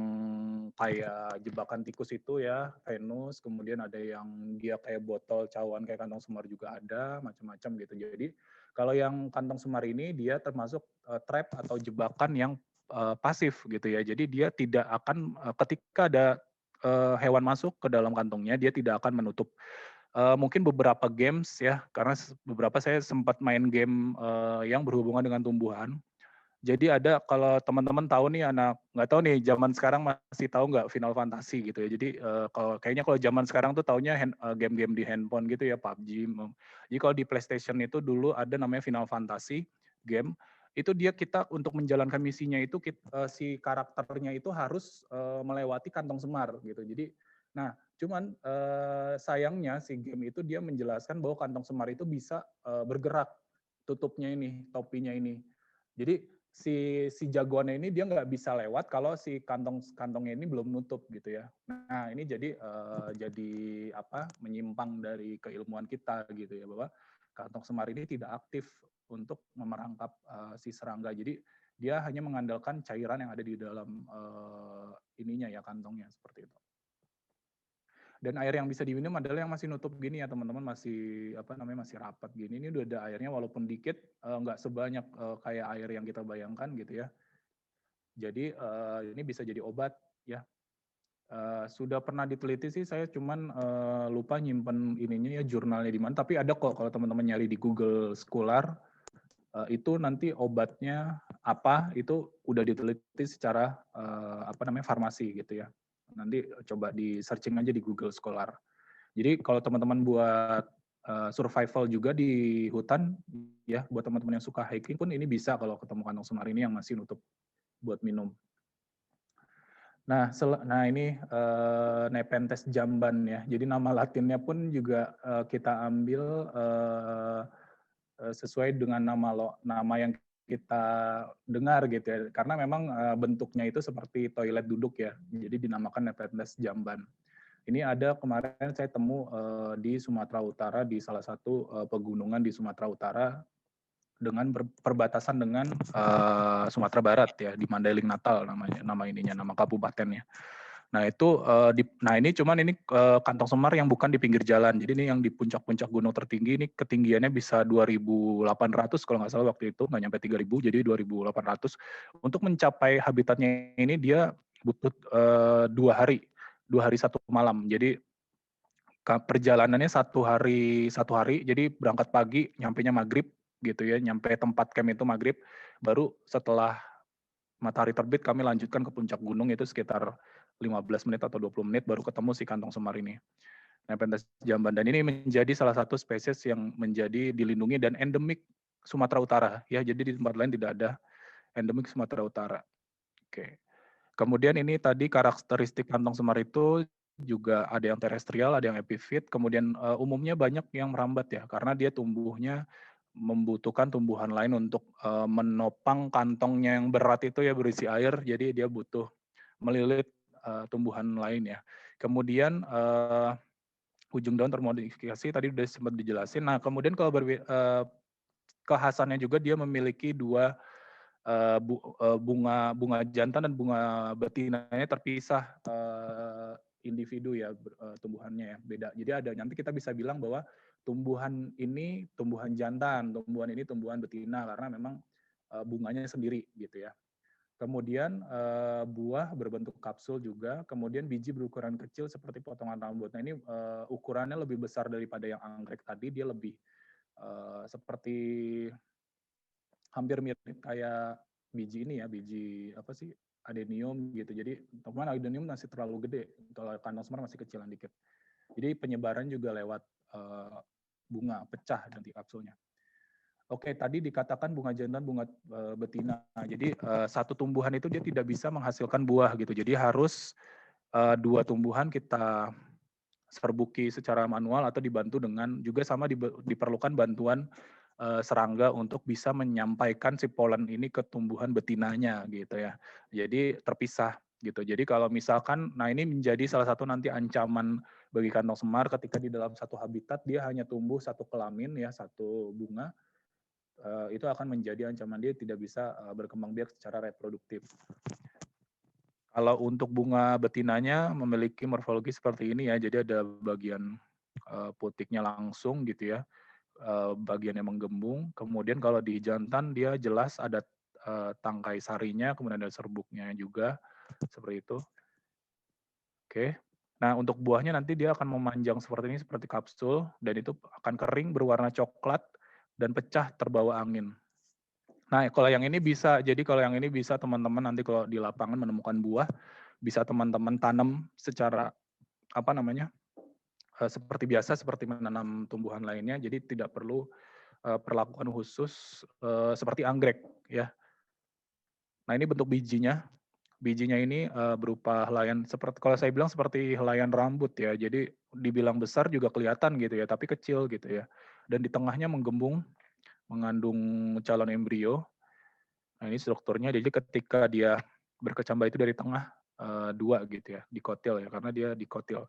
kayak jebakan tikus itu ya, Venus, kemudian ada yang dia kayak botol cawan kayak kantong semar juga ada, macam-macam gitu. Jadi kalau yang kantong semar ini dia termasuk trap atau jebakan yang pasif gitu ya. Jadi dia tidak akan ketika ada hewan masuk ke dalam kantongnya, dia tidak akan menutup. Mungkin beberapa games ya, karena beberapa saya sempat main game yang berhubungan dengan tumbuhan. Jadi ada kalau teman-teman tahu nih nggak tahu nih zaman sekarang masih tahu nggak Final Fantasy gitu ya. Jadi kalau zaman sekarang tuh taunya game-game di handphone gitu ya PUBG. Jadi kalau di PlayStation itu dulu ada namanya Final Fantasy game. Itu dia kita untuk menjalankan misinya itu si karakternya itu harus melewati kantong semar gitu. Jadi nah cuman sayangnya si game itu dia menjelaskan bahwa kantong semar itu bisa bergerak tutupnya ini, topinya ini. Jadi si jagoannya ini dia nggak bisa lewat kalau si kantongnya ini belum nutup gitu ya. Nah ini jadi apa menyimpang dari keilmuan kita gitu ya bahwa kantong semar ini tidak aktif untuk memerangkap si serangga. Jadi dia hanya mengandalkan cairan yang ada di dalam ininya ya kantongnya seperti itu. Dan air yang bisa diminum adalah yang masih nutup gini ya teman-teman, masih apa namanya masih rapat gini. Ini udah ada airnya walaupun dikit, nggak sebanyak kayak air yang kita bayangkan gitu ya. Jadi ini bisa jadi obat ya. Sudah pernah diteliti sih, saya cuman lupa nyimpen ininya ya jurnalnya di mana. Tapi ada kok kalau teman-teman nyari di Google Scholar itu nanti obatnya apa itu udah diteliti secara apa namanya farmasi gitu ya. Nanti coba di searching aja di Google Scholar. Jadi kalau teman-teman buat survival juga di hutan, ya buat teman-teman yang suka hiking pun ini bisa kalau ketemu kantong semar ini yang masih nutup buat minum. Nah, ini Nepenthes jamban ya. Jadi nama latinnya pun juga kita ambil sesuai dengan nama yang kita dengar gitu ya. Karena memang bentuknya itu seperti toilet duduk ya. Jadi dinamakan Nepenthes jamban. Ini ada kemarin saya temu di Sumatera Utara di salah satu pegunungan di Sumatera Utara. perbatasan dengan Sumatera Barat ya, di Mandailing Natal nama kabupatennya. Nah itu ini kantong semar yang bukan di pinggir jalan. Jadi ini yang di puncak-puncak gunung tertinggi, ini ketinggiannya bisa 2.800 kalau nggak salah waktu itu, nggak nyampe 3.000, jadi 2.800. Untuk mencapai habitatnya ini dia butuh 2 hari 1 malam. Jadi perjalanannya satu hari, jadi berangkat pagi, nyampenya maghrib gitu ya, nyampe tempat camp itu maghrib, baru setelah matahari terbit kami lanjutkan ke puncak gunung, itu sekitar 15 menit atau 20 menit baru ketemu si kantong semar ini. Nepenthes jamban, dan ini menjadi salah satu spesies yang menjadi dilindungi dan endemik Sumatera Utara ya, jadi di tempat lain tidak ada endemik Sumatera Utara. Oke. Kemudian ini tadi karakteristik kantong semar itu juga ada yang terestrial, ada yang epifit, kemudian umumnya banyak yang merambat ya, karena dia tumbuhnya membutuhkan tumbuhan lain untuk menopang kantongnya yang berat itu ya, berisi air, jadi dia butuh melilit tumbuhan lain ya. Kemudian ujung daun termodifikasi tadi sudah sempat dijelasin. Nah kemudian kalau kekhasannya juga dia memiliki dua bunga jantan dan bunga betinanya terpisah individu ya, tumbuhannya ya beda. Jadi nanti kita bisa bilang bahwa tumbuhan ini tumbuhan jantan, tumbuhan ini tumbuhan betina karena memang bunganya sendiri gitu ya. Kemudian buah berbentuk kapsul juga, kemudian biji berukuran kecil seperti potongan rambut. Nah ini ukurannya lebih besar daripada yang anggrek tadi, dia lebih seperti hampir mirip kayak biji ini ya, biji apa sih, adenium gitu. Jadi teman adenium masih terlalu gede, kalau kantong semar masih kecilan dikit. Jadi penyebaran juga lewat bunga pecah nanti kapsulnya. Oke, tadi dikatakan bunga jantan, bunga betina. Jadi satu tumbuhan itu dia tidak bisa menghasilkan buah gitu. Jadi harus dua tumbuhan kita serbuki secara manual atau dibantu dengan juga sama diperlukan bantuan serangga untuk bisa menyampaikan si polen ini ke tumbuhan betinanya gitu ya. Jadi terpisah gitu. Jadi kalau misalkan, nah ini menjadi salah satu nanti ancaman bagi kantong semar ketika di dalam satu habitat dia hanya tumbuh satu kelamin ya, satu bunga, itu akan menjadi ancaman dia tidak bisa berkembang biak secara reproduktif. Kalau untuk bunga betinanya memiliki morfologi seperti ini ya, jadi ada bagian putiknya langsung gitu ya, bagian yang menggembung. Kemudian kalau di jantan dia jelas ada tangkai sarinya, kemudian ada serbuknya juga, seperti itu. Oke. Nah untuk buahnya nanti dia akan memanjang seperti ini, seperti kapsul, dan itu akan kering berwarna coklat dan pecah terbawa angin. Nah kalau yang ini bisa, jadi kalau yang ini bisa teman-teman nanti kalau di lapangan menemukan buah, bisa teman-teman tanam secara apa namanya, seperti biasa, seperti menanam tumbuhan lainnya, jadi tidak perlu perlakuan khusus seperti anggrek ya. Nah ini bentuk bijinya. Bijinya ini berupa helaian, seperti kalau saya bilang seperti helaian rambut ya. Jadi dibilang besar juga kelihatan gitu ya, tapi kecil gitu ya. Dan di tengahnya menggembung, mengandung calon embrio. Nah ini strukturnya, jadi ketika dia berkecambah itu dari tengah dua gitu ya, dikotil ya, karena dia dikotil.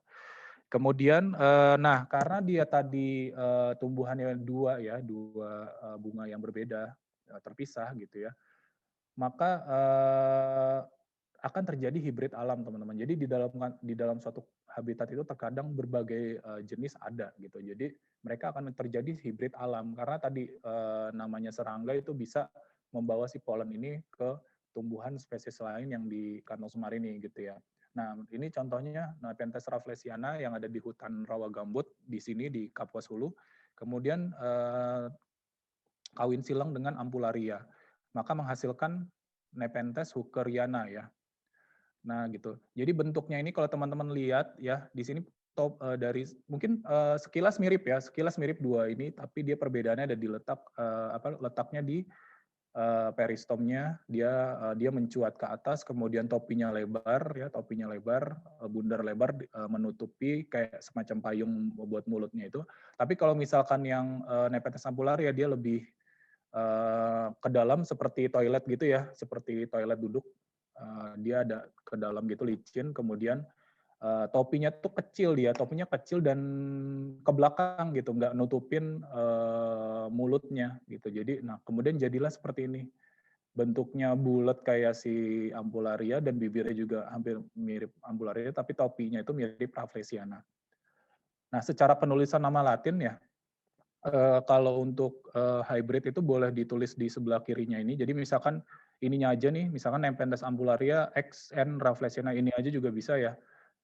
Kemudian, nah karena dia tadi tumbuhannya dua ya, dua bunga yang berbeda, terpisah gitu ya, maka akan terjadi hibrid alam teman-teman. Jadi di dalam suatu habitat itu terkadang berbagai jenis ada gitu. Jadi mereka akan terjadi hibrid alam karena tadi namanya serangga itu bisa membawa si polen ini ke tumbuhan spesies lain yang di kantong semar ini gitu ya. Nah ini contohnya Nepenthes rafflesiana yang ada di hutan rawa gambut di sini di Kapuas Hulu. Kemudian kawin silang dengan Ampularia, maka menghasilkan Nepenthes hookeriana ya. Nah gitu. Jadi bentuknya ini kalau teman-teman lihat ya di sini dari mungkin sekilas mirip ya, sekilas mirip dua ini, tapi dia perbedaannya ada di letaknya di peristomnya, dia mencuat ke atas, kemudian topinya lebar ya, topinya lebar, bundar lebar menutupi kayak semacam payung buat mulutnya itu. Tapi kalau misalkan yang Nepenthes ampularia dia lebih ke dalam seperti toilet gitu ya, seperti toilet duduk. Dia ada ke dalam gitu licin, kemudian topinya tuh kecil dia, topinya kecil dan ke belakang gitu, nggak nutupin mulutnya gitu. Jadi, nah kemudian jadilah seperti ini. Bentuknya bulat kayak si Ambularia dan bibirnya juga hampir mirip Ambularia, tapi topinya itu mirip Rafflesiana. Nah, secara penulisan nama Latin ya, kalau untuk hybrid itu boleh ditulis di sebelah kirinya ini. Jadi misalkan ininya aja nih, misalkan Nepenthes ambularia X N Rafflesiana ini aja juga bisa ya.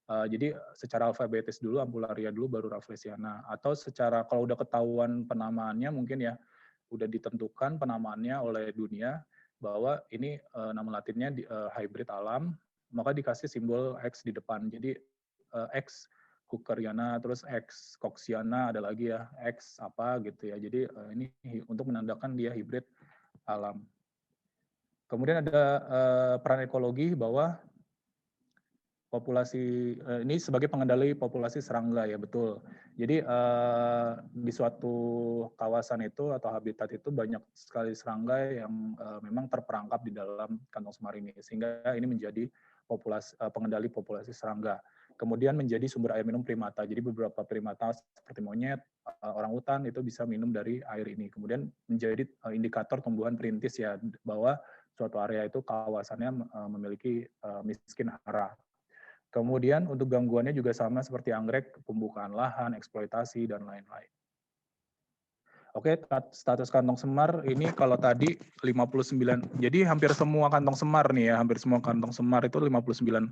Jadi secara alfabetis dulu Ambularia dulu baru Rafflesiana. Atau secara kalau udah ketahuan penamaannya mungkin ya udah ditentukan penamaannya oleh dunia bahwa ini nama latinnya hybrid alam, maka dikasih simbol X di depan. Jadi X Cookeriana, terus X Coxiana, ada lagi ya X apa gitu ya. Jadi ini untuk menandakan dia hybrid alam. Kemudian ada peran ekologi bahwa populasi ini sebagai pengendali populasi serangga ya betul. Jadi di suatu kawasan itu atau habitat itu banyak sekali serangga yang memang terperangkap di dalam kantong semar ini sehingga ini menjadi pengendali populasi serangga. Kemudian menjadi sumber air minum primata. Jadi beberapa primata seperti monyet, orang hutan itu bisa minum dari air ini. Kemudian menjadi indikator tumbuhan perintis ya bahwa suatu area itu kawasannya memiliki miskin hara. Kemudian untuk gangguannya juga sama seperti anggrek, pembukaan lahan, eksploitasi, dan lain-lain. Oke, status kantong semar ini kalau tadi 59, jadi hampir semua kantong semar nih ya, hampir semua kantong semar itu 59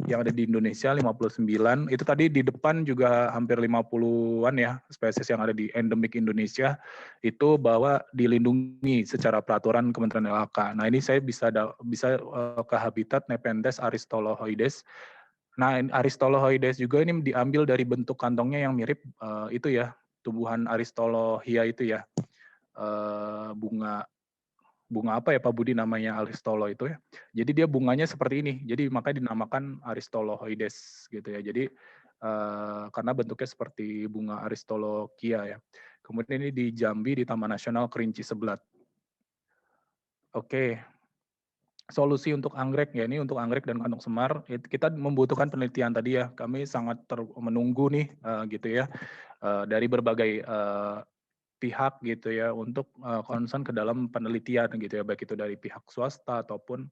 yang ada di Indonesia, 59. Itu tadi di depan juga hampir 50-an ya, spesies yang ada di endemik Indonesia, itu bahwa dilindungi secara peraturan Kementerian LHK. Nah ini saya bisa ke habitat Nepenthes aristolohoides. Nah, Aristolohoides juga ini diambil dari bentuk kantongnya yang mirip itu ya, tumbuhan Aristolohia itu ya, bunga apa ya Pak Budi namanya Aristolo itu ya. Jadi dia bunganya seperti ini, jadi makanya dinamakan Aristolohoides gitu ya. Jadi karena bentuknya seperti bunga Aristolochia ya. Kemudian ini di Jambi di Taman Nasional Kerinci Seblat. Oke. Solusi untuk anggrek ya, ini untuk anggrek dan kantong semar kita membutuhkan penelitian tadi ya, kami sangat menunggu nih gitu ya dari berbagai pihak gitu ya untuk concern ke dalam penelitian gitu ya, baik itu dari pihak swasta ataupun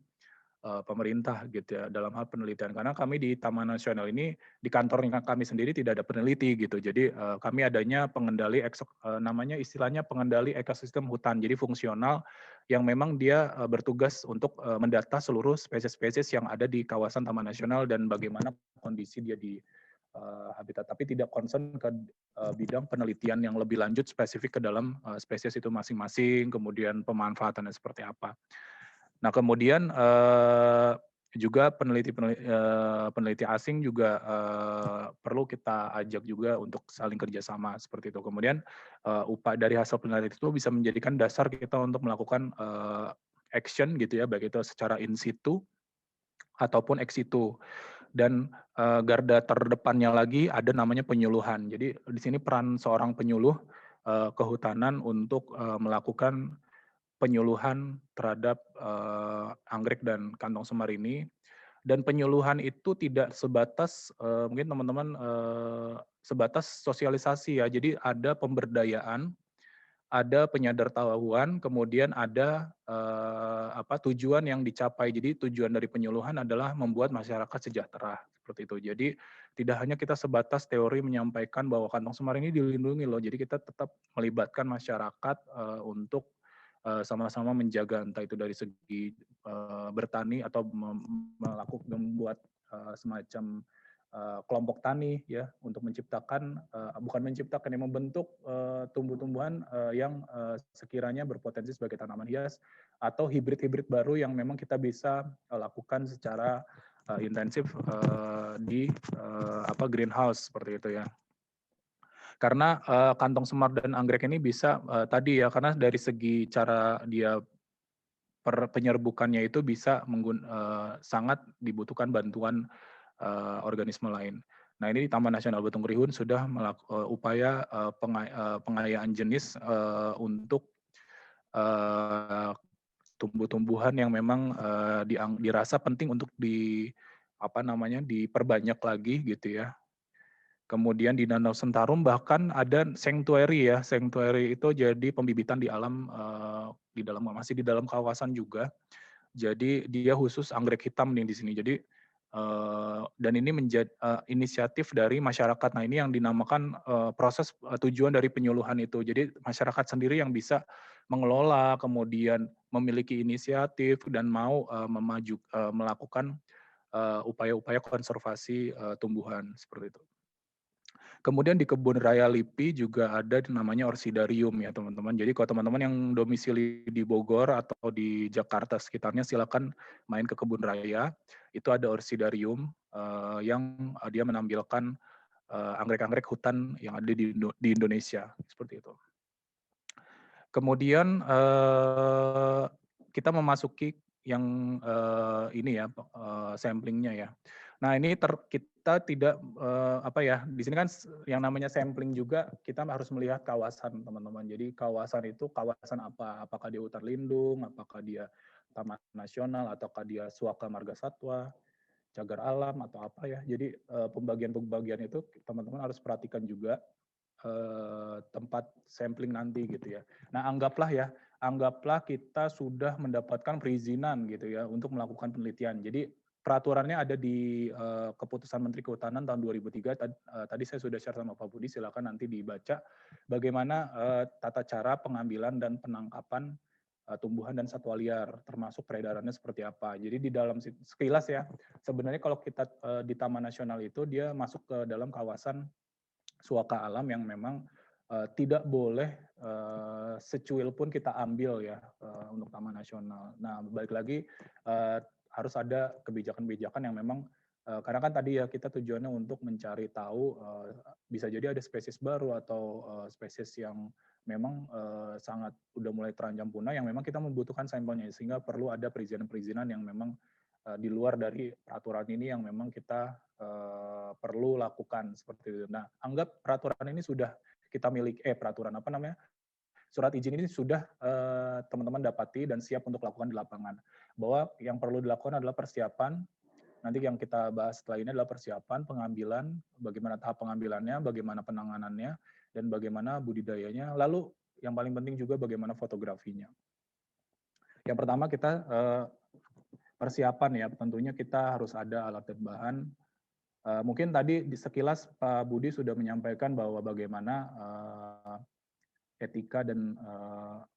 pemerintah gitu ya dalam hal penelitian, karena kami di Taman Nasional ini di kantor kami sendiri tidak ada peneliti gitu, jadi kami adanya pengendali namanya istilahnya pengendali ekosistem hutan, jadi fungsional yang memang dia bertugas untuk mendata seluruh spesies-spesies yang ada di kawasan Taman Nasional dan bagaimana kondisi dia di habitat, tapi tidak concern ke bidang penelitian yang lebih lanjut spesifik ke dalam spesies itu masing-masing, kemudian pemanfaatannya seperti apa. Nah kemudian juga peneliti asing juga perlu kita ajak juga untuk saling kerjasama seperti itu. Kemudian dari hasil penelitian itu bisa menjadikan dasar kita untuk melakukan action gitu ya, baik itu secara in situ ataupun ex situ. Dan garda terdepannya lagi ada namanya penyuluhan. Jadi di sini peran seorang penyuluh kehutanan untuk melakukan penyuluhan terhadap anggrek dan kantong semar ini, dan penyuluhan itu tidak sebatas mungkin teman-teman sebatas sosialisasi ya, jadi ada pemberdayaan, ada penyadartahuan, kemudian ada tujuan yang dicapai. Jadi tujuan dari penyuluhan adalah membuat masyarakat sejahtera seperti itu. Jadi tidak hanya kita sebatas teori menyampaikan bahwa kantong semar ini dilindungi loh. Jadi kita tetap melibatkan masyarakat untuk sama-sama menjaga, entah itu dari segi bertani atau membuat semacam kelompok tani ya untuk menciptakan bukan menciptakan yang membentuk tumbuh-tumbuhan yang sekiranya berpotensi sebagai tanaman hias atau hibrid-hibrid baru yang memang kita bisa lakukan secara intensif di greenhouse seperti itu ya. Karena kantong semar dan anggrek ini bisa tadi ya, karena dari segi cara dia penyerbukannya itu bisa sangat dibutuhkan bantuan organisme lain. Nah ini di Taman Nasional Betung Rihun sudah upaya pengayaan jenis untuk tumbuh-tumbuhan yang memang dirasa penting untuk diperbanyak lagi gitu ya. Kemudian di Danau Sentarum bahkan ada sanctuary ya. Sanctuary itu jadi pembibitan di alam masih di dalam kawasan juga. Jadi dia khusus anggrek hitam nih di sini. Jadi dan ini menjadi inisiatif dari masyarakat. Nah, ini yang dinamakan proses tujuan dari penyuluhan itu. Jadi masyarakat sendiri yang bisa mengelola, kemudian memiliki inisiatif dan mau melakukan upaya-upaya konservasi tumbuhan seperti itu. Kemudian di Kebun Raya LIPI juga ada namanya orsidarium ya teman-teman. Jadi kalau teman-teman yang domisili di Bogor atau di Jakarta sekitarnya silakan main ke Kebun Raya. Itu ada orsidarium yang dia menampilkan anggrek-anggrek hutan yang ada di Indonesia seperti itu. Kemudian kita memasuki yang ini ya samplingnya ya. Nah ini kita tidak di sini kan yang namanya sampling juga kita harus melihat kawasan teman-teman. Jadi kawasan itu kawasan apa? Apakah dia hutan lindung? Apakah dia taman nasional? Ataukah dia suaka marga satwa? Cagar alam atau apa ya? Jadi pembagian-pembagian itu teman-teman harus perhatikan juga tempat sampling nanti gitu ya. Nah anggaplah kita sudah mendapatkan perizinan gitu ya untuk melakukan penelitian. Jadi peraturannya ada di Keputusan Menteri Kehutanan tahun 2003. Tadi saya sudah share sama Pak Budi, silakan nanti dibaca bagaimana tata cara pengambilan dan penangkapan tumbuhan dan satwa liar, termasuk peredarannya seperti apa. Jadi di dalam sekilas ya, sebenarnya kalau kita di Taman Nasional itu dia masuk ke dalam kawasan suaka alam yang memang tidak boleh secuil pun kita ambil ya untuk Taman Nasional. Nah, balik lagi harus ada kebijakan-kebijakan yang memang karena kan tadi ya kita tujuannya untuk mencari tahu bisa jadi ada spesies baru atau spesies yang memang sangat udah mulai terancam punah yang memang kita membutuhkan sampelnya sehingga perlu ada perizinan-perizinan yang memang di luar dari peraturan ini yang memang kita perlu lakukan seperti itu. Nah, anggap peraturan ini sudah kita miliki, surat izin ini sudah teman-teman dapati dan siap untuk lakukan di lapangan. Bahwa yang perlu dilakukan adalah persiapan, nanti yang kita bahas setelah ini adalah persiapan, pengambilan, bagaimana tahap pengambilannya, bagaimana penanganannya, dan bagaimana budidayanya, lalu yang paling penting juga bagaimana fotografinya. Yang pertama kita persiapan ya, tentunya kita harus ada alat dan bahan. Mungkin tadi di sekilas Pak Budi sudah menyampaikan bahwa bagaimana etika dan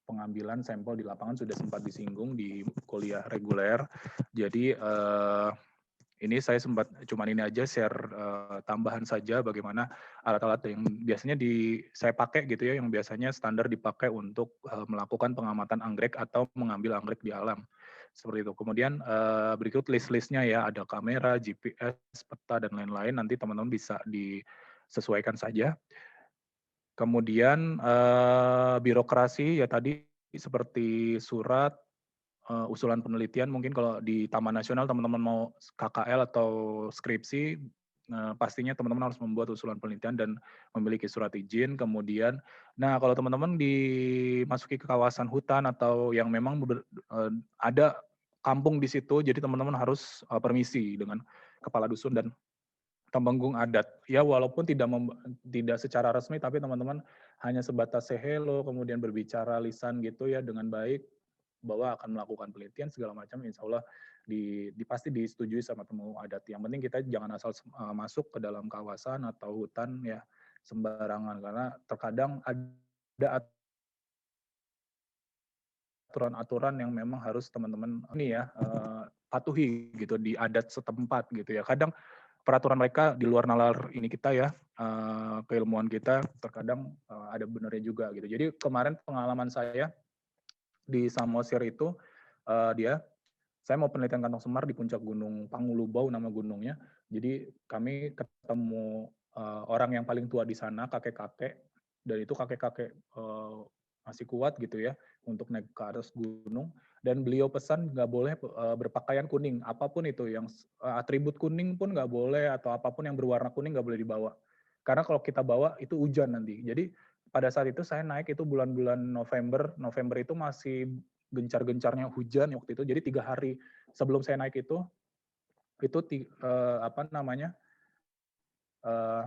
pengambilan sampel di lapangan sudah sempat disinggung di kuliah reguler. Jadi ini saya sempat cuman ini aja share tambahan saja bagaimana alat-alat yang biasanya saya pakai gitu ya, yang biasanya standar dipakai untuk melakukan pengamatan anggrek atau mengambil anggrek di alam. Seperti itu. Kemudian berikut list-listnya ya, ada kamera, GPS, peta, dan lain-lain. Nanti teman-teman bisa disesuaikan saja. Kemudian birokrasi ya tadi seperti surat, usulan penelitian, mungkin kalau di Taman Nasional teman-teman mau KKL atau skripsi, pastinya teman-teman harus membuat usulan penelitian dan memiliki surat izin. Kemudian, nah kalau teman-teman dimasuki ke kawasan hutan atau yang memang ada kampung di situ, jadi teman-teman harus permisi dengan kepala dusun dan temenggung adat. Ya walaupun tidak secara resmi, tapi teman-teman hanya sebatas say hello, kemudian berbicara lisan gitu ya dengan baik, bahwa akan melakukan penelitian segala macam, insya Allah pasti disetujui sama temenggung adat. Yang penting kita jangan asal masuk ke dalam kawasan atau hutan ya sembarangan, karena terkadang ada aturan-aturan yang memang harus teman-teman ini ya patuhi gitu di adat setempat gitu ya. Kadang peraturan mereka di luar nalar ini kita ya, keilmuan kita terkadang ada benarnya juga gitu. Jadi kemarin pengalaman saya di Samosir itu saya mau penelitian kantong semar di puncak Gunung Pangulubau nama gunungnya. Jadi kami ketemu orang yang paling tua di sana, kakek-kakek, dan itu kakek-kakek masih kuat gitu ya untuk naik ke atas gunung. Dan beliau pesan nggak boleh berpakaian kuning, apapun itu yang atribut kuning pun nggak boleh atau apapun yang berwarna kuning nggak boleh dibawa. Karena kalau kita bawa itu hujan nanti. Jadi pada saat itu saya naik itu bulan-bulan November itu masih gencar-gencarnya hujan waktu itu. Jadi 3 hari sebelum saya naik itu itu apa namanya, eh,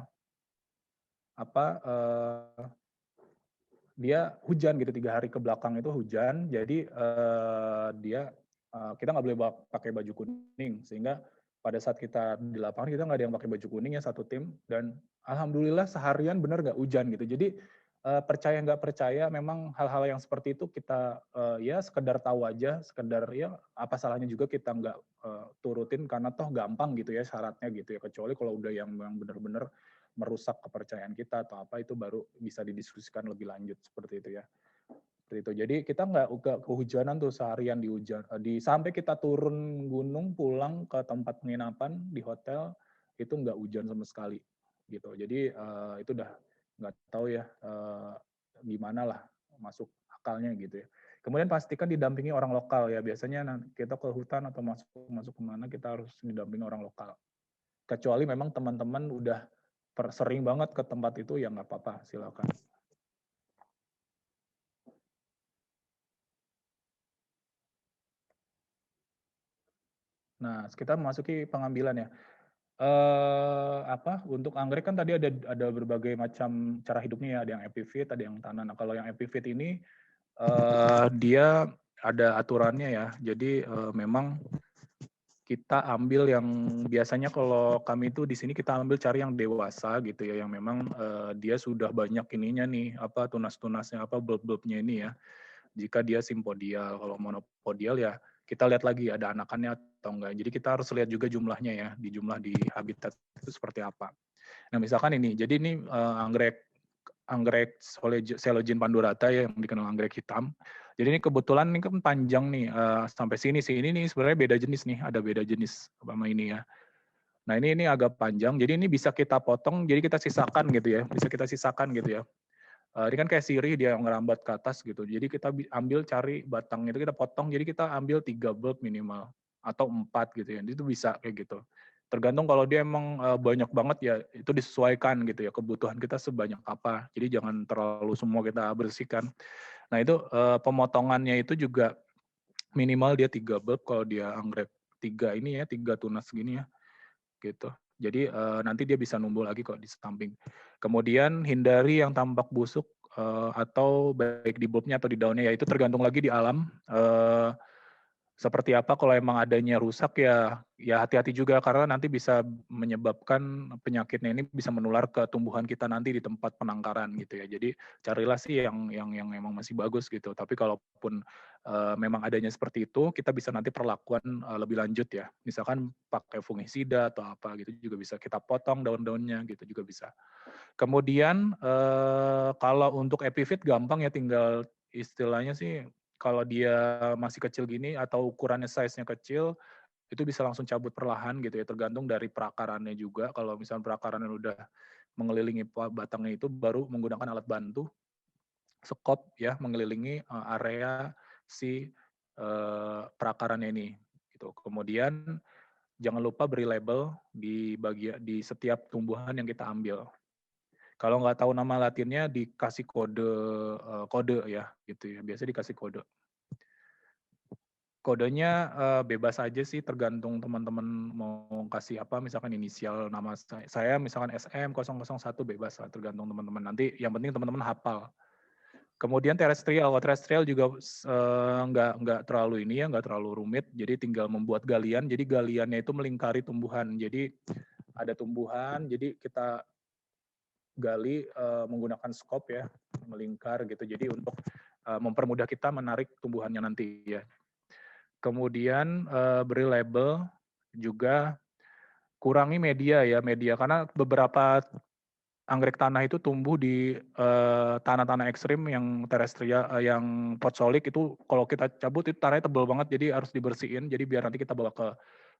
apa dia hujan gitu 3 hari ke belakang itu hujan, jadi kita nggak boleh pakai baju kuning, sehingga pada saat kita di lapangan kita nggak ada yang pakai baju kuning ya satu tim, dan alhamdulillah seharian benar nggak hujan gitu. Jadi percaya nggak percaya memang hal-hal yang seperti itu kita ya sekedar tahu aja, sekedar ya apa salahnya juga kita nggak turutin karena toh gampang gitu ya syaratnya gitu ya, kecuali kalau udah yang benar-benar merusak kepercayaan kita atau apa, itu baru bisa didiskusikan lebih lanjut seperti itu ya. Seperti itu. Jadi kita nggak kehujanan tuh seharian sampai kita turun gunung pulang ke tempat penginapan di hotel itu nggak hujan sama sekali gitu. Jadi itu udah nggak tahu ya gimana lah masuk akalnya gitu ya. Kemudian pastikan didampingi orang lokal ya. Biasanya kita ke hutan atau masuk kemana kita harus didampingi orang lokal. Kecuali memang teman-teman udah sering banget ke tempat itu ya nggak apa-apa, silakan. Nah, kita memasuki pengambilan ya. Untuk anggrek kan tadi ada berbagai macam cara hidupnya ya, ada yang epifit, ada yang tanah. Nah, kalau yang epifit ini dia ada aturannya ya. Jadi memang kita ambil yang biasanya kalau kami itu di sini kita ambil cari yang dewasa gitu ya, yang memang dia sudah banyak ininya nih, apa tunas-tunasnya, apa bulb-bulbnya ini ya. Jika dia simpodial, kalau monopodial ya kita lihat lagi ada anakannya atau enggak. Jadi kita harus lihat juga jumlahnya ya, di habitat itu seperti apa. Nah misalkan ini, jadi ini anggrek Coleogyne pandurata ya, yang dikenal anggrek hitam. Jadi ini kebetulan ini kan panjang nih sampai sini sih. Ini nih sebenarnya beda jenis nih, ada beda jenis sama ini ya. Nah ini agak panjang, jadi ini bisa kita potong, jadi kita sisakan gitu ya, bisa kita sisakan gitu ya. Ini kan kayak sirih dia ngerambat ke atas gitu. Jadi kita ambil cari batang itu kita potong, jadi kita ambil 3 bulb minimal atau 4 gitu ya. Itu bisa kayak gitu. Tergantung kalau dia emang banyak banget ya itu disesuaikan gitu ya, kebutuhan kita sebanyak apa. Jadi jangan terlalu semua kita bersihkan. Nah itu pemotongannya itu juga minimal dia 3 bulb kalau dia anggrek 3 ini ya, 3 tunas gini ya gitu. Jadi nanti dia bisa numbuh lagi kok di samping. Kemudian hindari yang tampak busuk atau baik di bulbnya atau di daunnya, ya itu tergantung lagi di alam. Seperti apa kalau emang adanya rusak ya hati-hati juga karena nanti bisa menyebabkan penyakitnya ini bisa menular ke tumbuhan kita nanti di tempat penangkaran gitu ya. Jadi carilah sih yang memang masih bagus gitu. Tapi kalaupun memang adanya seperti itu, kita bisa nanti perlakuan lebih lanjut ya. Misalkan pakai fungisida atau apa gitu juga bisa, kita potong daun-daunnya gitu juga bisa. Kemudian kalau untuk epifit gampang ya, tinggal istilahnya sih kalau dia masih kecil gini atau ukurannya size-nya kecil, itu bisa langsung cabut perlahan gitu ya, tergantung dari perakarannya juga. Kalau misalnya perakarannya udah mengelilingi batangnya itu, baru menggunakan alat bantu, sekop ya, mengelilingi area si perakarannya ini. Gitu. Kemudian jangan lupa beri label di setiap tumbuhan yang kita ambil. Kalau nggak tahu nama latinnya dikasih kode ya gitu ya. Biasa dikasih kode. Kodenya bebas aja sih, tergantung teman-teman mau kasih apa, misalkan inisial nama saya misalkan SM001 bebas lah, tergantung teman-teman. Nanti yang penting teman-teman hafal. Kemudian terestrial, terestrial juga nggak terlalu ini ya, nggak terlalu rumit. Jadi tinggal membuat galian. Jadi galiannya itu melingkari tumbuhan. Jadi ada tumbuhan, jadi kita gali menggunakan skop ya, melingkar gitu. Jadi untuk mempermudah kita menarik tumbuhannya nanti ya. Kemudian beri label, juga kurangi media ya, media karena beberapa anggrek tanah itu tumbuh di tanah-tanah ekstrim yang terestrial, yang potsolik itu kalau kita cabut itu tanahnya tebal banget, jadi harus dibersihin. Jadi biar nanti kita bawa ke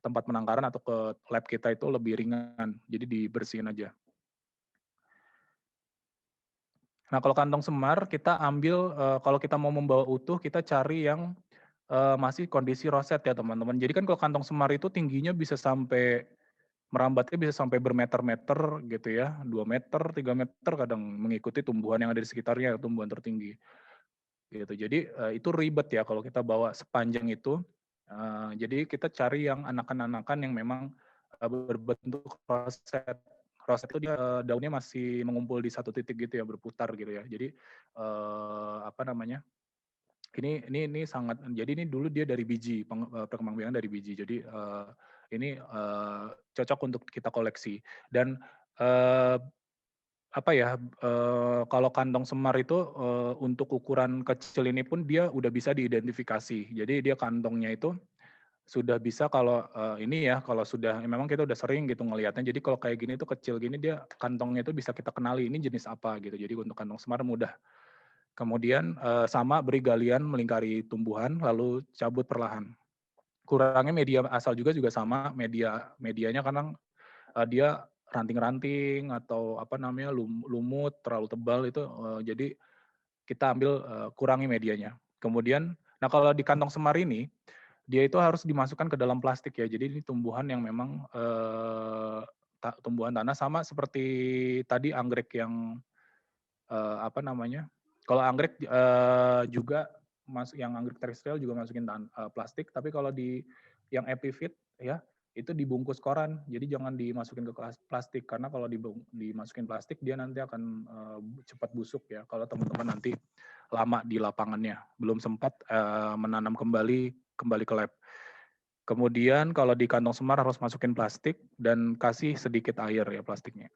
tempat penangkaran atau ke lab kita itu lebih ringan. Jadi dibersihin aja. Nah kalau kantong semar kita ambil kalau kita mau membawa utuh kita cari yang masih kondisi roset ya teman-teman. Jadi kan kalau kantong semar itu tingginya bisa sampai merambatnya bisa sampai bermeter-meter gitu ya, 2 meter, 3 meter kadang mengikuti tumbuhan yang ada di sekitarnya, tumbuhan tertinggi. Gitu. Jadi itu ribet ya kalau kita bawa sepanjang itu. Jadi kita cari yang anakan-anakan yang memang berbentuk roset. Roset itu dia daunnya masih mengumpul di satu titik gitu ya, berputar gitu ya. Jadi apa namanya? Ini sangat, jadi ini dulu dia dari biji, perkembangbiakan dari biji. Jadi ini cocok untuk kita koleksi. Dan eh, apa ya, kalau kantong semar itu untuk ukuran kecil ini pun dia udah bisa diidentifikasi. Jadi dia kantongnya itu sudah bisa kalau ini ya, kalau sudah memang kita udah sering gitu ngelihatnya. Jadi kalau kayak gini tuh kecil gini dia kantongnya itu bisa kita kenali ini jenis apa gitu. Jadi untuk kantong semar mudah. Kemudian sama beri galian melingkari tumbuhan lalu cabut perlahan. Kurangnya media asal juga sama, medianya kadang dia ranting-ranting atau apa namanya lumut terlalu tebal itu jadi kita ambil kurangi medianya. Kemudian nah kalau di kantong semar ini dia itu harus dimasukkan ke dalam plastik ya. Jadi ini tumbuhan yang memang tumbuhan tanah sama seperti tadi anggrek yang apa namanya? Kalau anggrek juga yang anggrek terestrial juga masukin plastik, tapi kalau di yang epiphyt ya itu dibungkus koran. Jadi jangan dimasukin ke plastik karena kalau dimasukin plastik dia nanti akan cepat busuk ya. Kalau teman-teman nanti lama di lapangannya, belum sempat menanam kembali ke lab. Kemudian kalau di kantong semar harus masukin plastik dan kasih sedikit air ya plastiknya.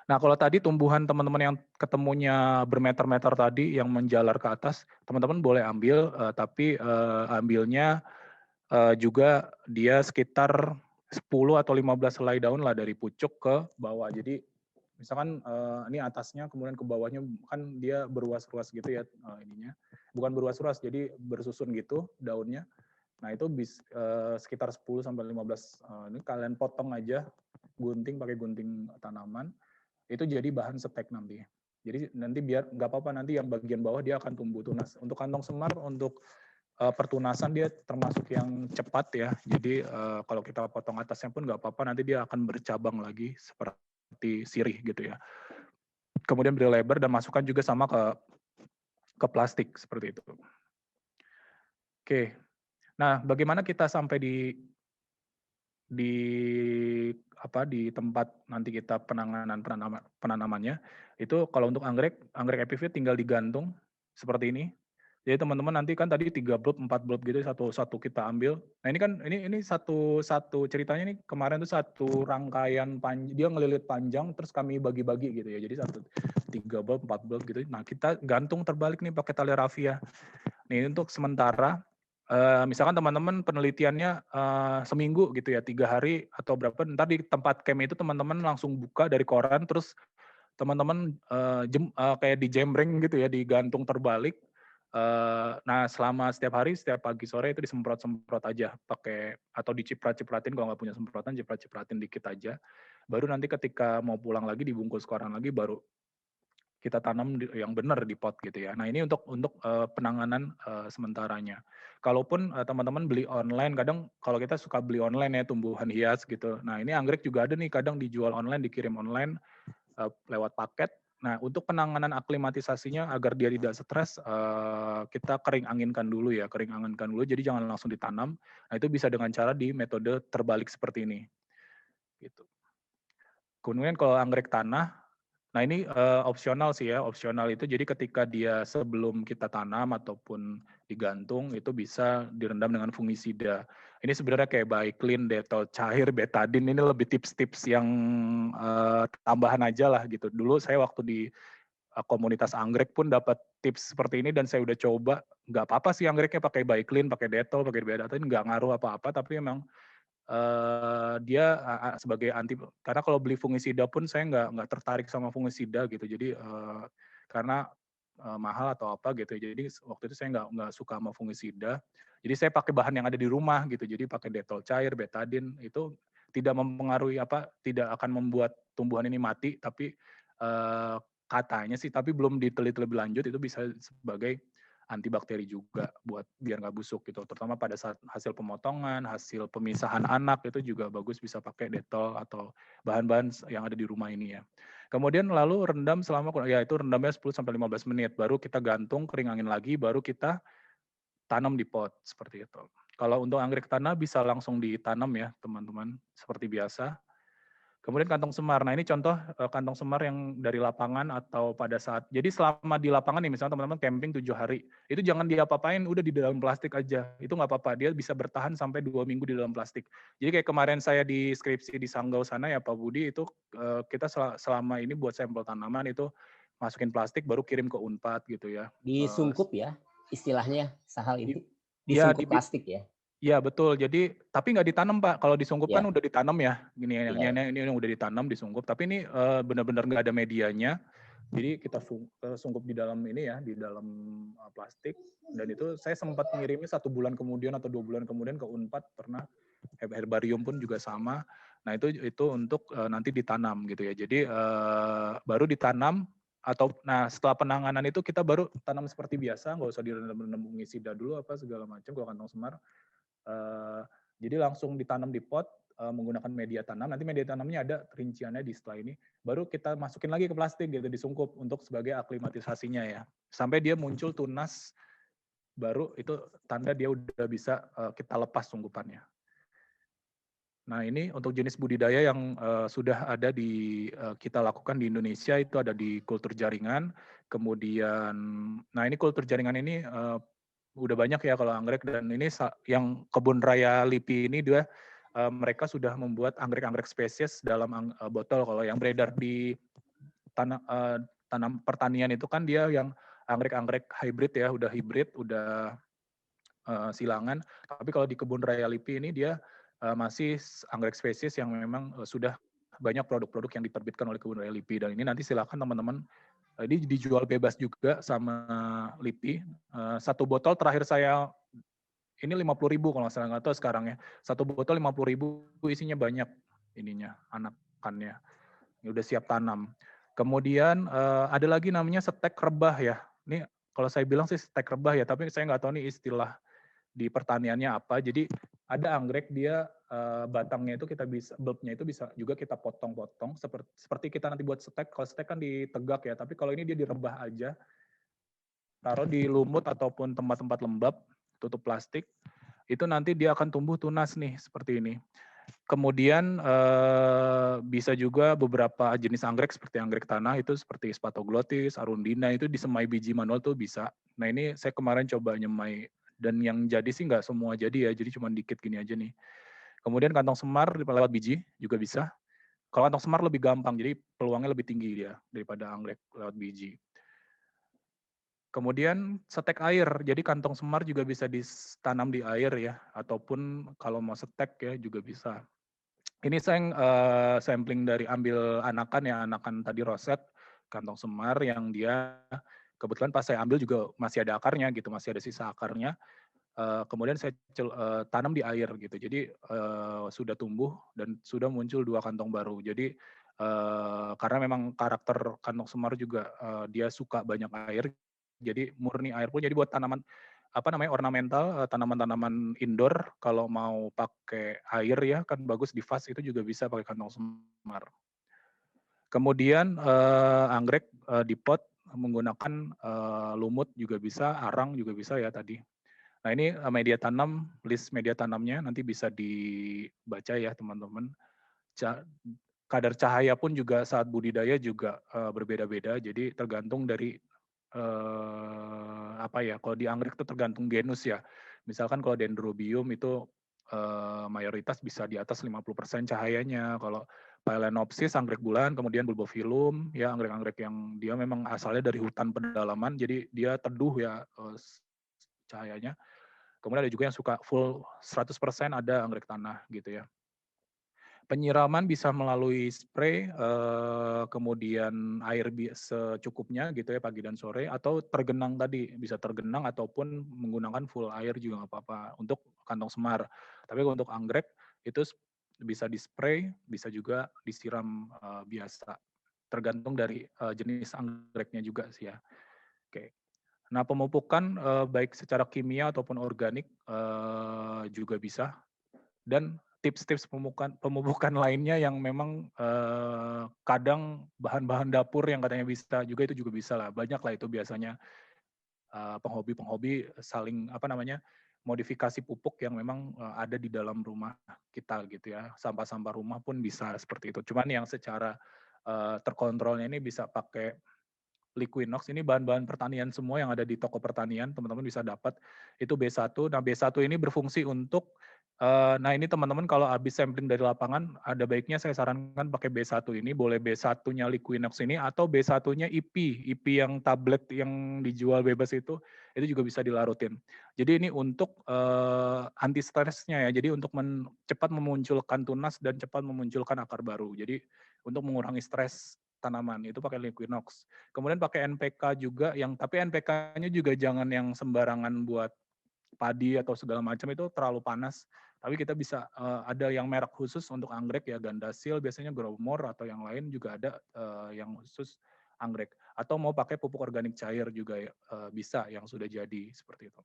Nah, kalau tadi tumbuhan teman-teman yang ketemunya bermeter-meter tadi yang menjalar ke atas, teman-teman boleh ambil, tapi ambilnya juga dia sekitar 10 atau 15 helai daun lah dari pucuk ke bawah. Jadi misalkan ini atasnya kemudian ke bawahnya kan dia berruas-ruas gitu ya ininya. Bukan berruas-ruas, jadi bersusun gitu daunnya. Nah, itu sekitar 10 sampai 15 ini kalian potong aja gunting pakai gunting tanaman itu jadi bahan stek nanti. Jadi nanti biar nggak apa-apa nanti yang bagian bawah dia akan tumbuh tunas. Untuk kantong semar untuk pertunasan dia termasuk yang cepat ya. Jadi kalau kita potong atasnya pun nggak apa-apa nanti dia akan bercabang lagi seperti sirih gitu ya. Kemudian beri lebar dan masukkan juga sama ke plastik seperti itu. Oke. Nah, bagaimana kita sampai di di tempat nanti kita penanamannya itu kalau untuk anggrek epiphyt tinggal digantung seperti ini. Jadi teman-teman nanti kan tadi 3 bulb, 4 bulb gitu satu-satu kita ambil. Nah ini kan ini satu ceritanya nih kemarin tuh satu rangkaian dia ngelilit panjang terus kami bagi-bagi gitu ya. Jadi 3 bulb, 4 bulb gitu. Nah kita gantung terbalik nih pakai tali rafia. Nih untuk sementara misalkan teman-teman penelitiannya seminggu gitu ya, 3 hari atau berapa, ntar di tempat camp itu teman-teman langsung buka dari koran, terus teman-teman kayak dijembreng gitu ya, digantung terbalik. Nah selama setiap hari, setiap pagi sore itu disemprot-semprot aja pakai atau diciprat-cipratin kalau nggak punya semprotan, ciprat-cipratin dikit aja. Baru nanti ketika mau pulang lagi dibungkus koran lagi, baru kita tanam yang benar di pot gitu ya. Nah ini untuk penanganan sementaranya. Kalaupun teman-teman beli online, kadang kalau kita suka beli online ya tumbuhan hias gitu. Nah ini anggrek juga ada nih kadang dijual online, dikirim online lewat paket. Nah untuk penanganan aklimatisasinya agar dia tidak stres, kita kering anginkan dulu ya, kering anginkan dulu. Jadi jangan langsung ditanam. Nah itu bisa dengan cara di metode terbalik seperti ini. Gitu. Kemudian kalau anggrek tanah, nah ini opsional sih ya, opsional itu jadi ketika dia sebelum kita tanam ataupun digantung itu bisa direndam dengan fungisida. Ini sebenarnya kayak Baiklin, Dettol cair, betadine ini lebih tips-tips yang tambahan aja lah gitu. Dulu saya waktu di komunitas anggrek pun dapat tips seperti ini dan saya udah coba. Nggak apa-apa sih anggreknya pakai Baiklin, pakai Dettol, pakai betadine, nggak ngaruh apa-apa, tapi emang dia sebagai anti karena kalau beli fungisida pun saya nggak tertarik sama fungisida gitu. Jadi karena mahal atau apa gitu. Jadi waktu itu saya nggak suka sama fungisida. Jadi saya pakai bahan yang ada di rumah gitu. Jadi pakai Dettol cair, betadine itu tidak mempengaruhi tidak akan membuat tumbuhan ini mati, tapi katanya sih, tapi belum diteliti lebih lanjut itu bisa sebagai antibakteri juga buat biar nggak busuk gitu. Terutama pada saat hasil pemotongan, hasil pemisahan anak itu juga bagus bisa pakai Dettol atau bahan-bahan yang ada di rumah ini ya. Kemudian lalu rendam selama ya itu rendamnya 10 sampai 15 menit baru kita gantung kering angin lagi baru kita tanam di pot seperti itu. Kalau untuk anggrek tanah bisa langsung ditanam ya teman-teman seperti biasa. Kemudian kantong semar. Nah ini contoh kantong semar yang dari lapangan atau pada saat. Jadi selama di lapangan nih misalnya teman-teman camping 7 hari. Itu jangan diapa-apain, udah di dalam plastik aja. Itu nggak apa-apa, dia bisa bertahan sampai 2 minggu di dalam plastik. Jadi kayak kemarin saya di skripsi di Sanggau sana ya Pak Budi, itu kita selama ini buat sampel tanaman itu masukin plastik baru kirim ke Unpad gitu ya. Disungkup ya, istilahnya Sahal ini, Ya, disungkup plastik ya? iya betul. Jadi tapi nggak ditanam Pak. Kalau disungkup kan Iya, udah ditanam ya. iya. Ini udah ditanam disungkup. Tapi ini benar-benar nggak ada medianya. Jadi kita sungkup di dalam ini ya, di dalam plastik. Dan itu saya sempat mengirimnya 1 bulan kemudian atau 2 bulan kemudian ke Unpad pernah. Herbarium pun juga sama. Nah itu untuk nanti ditanam gitu ya. Jadi baru ditanam atau nah setelah penanganan itu kita baru tanam seperti biasa, nggak usah direndam-rendam fungisida dulu apa segala macam kalau kantong semar. Jadi langsung ditanam di pot menggunakan media tanam. Nanti media tanamnya ada rinciannya di setelah ini. Baru kita masukin lagi ke plastik gitu, disungkup untuk sebagai aklimatisasinya ya. Sampai dia muncul tunas, baru itu tanda dia udah bisa kita lepas sungkupannya. Nah ini untuk jenis budidaya yang sudah ada di kita lakukan di Indonesia itu ada di kultur jaringan. Kemudian, nah ini kultur jaringan ini udah banyak ya kalau anggrek, dan ini yang kebun raya LIPI ini dia mereka sudah membuat anggrek-anggrek spesies dalam botol. Kalau yang beredar di tanam pertanian itu kan dia yang anggrek-anggrek hybrid ya, udah hybrid, udah silangan. Tapi kalau di kebun raya LIPI ini dia masih anggrek spesies yang memang sudah banyak produk-produk yang diterbitkan oleh kebun raya LIPI. Dan ini nanti silakan teman-teman, ini dijual bebas juga sama LIPI. Satu botol terakhir saya ini 50.000 kalau nggak salah, nggak tahu sekarang ya. Satu botol 50.000 isinya banyak ininya, anakannya. Ini udah siap tanam. Kemudian ada lagi namanya stek rebah ya. Ini kalau saya bilang sih stek rebah ya, tapi saya nggak tahu nih istilah di pertaniannya apa. Jadi ada anggrek dia batangnya itu kita bisa, bulbnya itu bisa juga kita potong-potong seperti kita nanti buat stek. Kalau stek kan ditegak ya, tapi kalau ini dia direbah aja, taruh di lumut ataupun tempat-tempat lembab, tutup plastik, itu nanti dia akan tumbuh tunas nih seperti ini. Kemudian bisa juga beberapa jenis anggrek seperti anggrek tanah itu seperti Spathoglottis, Arundina itu disemai biji manual tuh bisa. Nah ini saya kemarin coba nyemai dan yang jadi sih nggak semua jadi ya, jadi cuma dikit gini aja nih. Kemudian kantong semar lewat biji juga bisa. Kalau kantong semar lebih gampang, jadi peluangnya lebih tinggi dia daripada anggrek lewat biji. Kemudian setek air, jadi kantong semar juga bisa ditanam di air ya, ataupun kalau mau setek ya juga bisa. Ini saya sampling dari ambil anakan ya, anakan tadi roset, kantong semar yang dia kebetulan pas saya ambil juga masih ada akarnya gitu, masih ada sisa akarnya. Kemudian saya tanam di air gitu, jadi sudah tumbuh dan sudah muncul 2 kantong baru. Jadi karena memang karakter kantong semar juga dia suka banyak air, jadi murni air pun. Jadi buat tanaman apa namanya ornamental, tanaman-tanaman indoor kalau mau pakai air ya kan bagus di vas itu juga bisa pakai kantong semar. Kemudian anggrek di pot menggunakan lumut juga bisa, arang juga bisa ya tadi. Nah ini media tanam, list media tanamnya nanti bisa dibaca ya teman-teman. Kadar cahaya pun juga saat budidaya juga berbeda-beda, jadi tergantung dari apa ya, kalau di anggrek itu tergantung genus ya. Misalkan kalau Dendrobium itu mayoritas bisa di atas 50% cahayanya. Kalau Phalaenopsis anggrek bulan, kemudian Bulbophyllum ya anggrek-anggrek yang dia memang asalnya dari hutan pedalaman, jadi dia teduh ya cahayanya. Kemudian ada juga yang suka full 100% ada anggrek tanah gitu ya. Penyiraman bisa melalui spray, kemudian air secukupnya gitu ya pagi dan sore, atau tergenang tadi, bisa tergenang ataupun menggunakan full air juga nggak apa-apa untuk kantong semar. Tapi untuk anggrek itu bisa di-spray, bisa juga disiram biasa. Tergantung dari jenis anggreknya juga sih ya. Oke. Nah pemupukan baik secara kimia ataupun organik juga bisa. Dan tips-tips pemupukan lainnya yang memang kadang bahan-bahan dapur yang katanya bisa juga, itu juga bisa lah, banyak lah itu biasanya penghobi-penghobi saling modifikasi pupuk yang memang ada di dalam rumah kita gitu ya. Sampah-sampah rumah pun bisa seperti itu. Cuman yang secara terkontrolnya ini bisa pakai Liquinox. Ini bahan-bahan pertanian semua yang ada di toko pertanian, teman-teman bisa dapat. Itu B1. Nah, B1 ini berfungsi untuk nah ini teman-teman kalau habis sampling dari lapangan, ada baiknya saya sarankan pakai B1 ini, boleh B1-nya Liquinox ini atau B1-nya IP yang tablet yang dijual bebas itu juga bisa dilarutin. Jadi ini untuk anti stresnya ya, jadi untuk cepat memunculkan tunas dan cepat memunculkan akar baru. Jadi untuk mengurangi stres tanaman itu pakai Liquinox. Kemudian pakai NPK juga tapi NPK-nya juga jangan yang sembarangan buat padi atau segala macam, itu terlalu panas. Tapi kita bisa ada yang merek khusus untuk anggrek ya, Gandasil biasanya, Growmore atau yang lain juga ada yang khusus anggrek. Atau mau pakai pupuk organik cair juga ya, bisa yang sudah jadi seperti itu.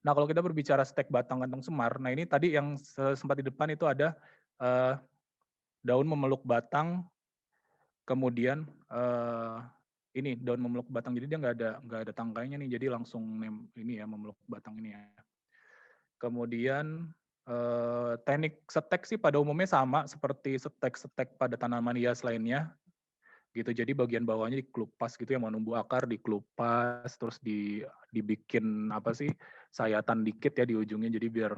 Nah kalau kita berbicara stek batang kantong semar, nah ini tadi yang sempat di depan itu ada daun memeluk batang, kemudian ini daun memeluk batang, jadi dia nggak ada tangkainya nih, jadi langsung ini ya memeluk batang ini ya. Kemudian teknik setek sih pada umumnya sama seperti setek pada tanaman hias lainnya gitu. Jadi bagian bawahnya dikelupas gitu ya, mau numbuh akar dikelupas, terus dibikin sayatan dikit ya di ujungnya, jadi biar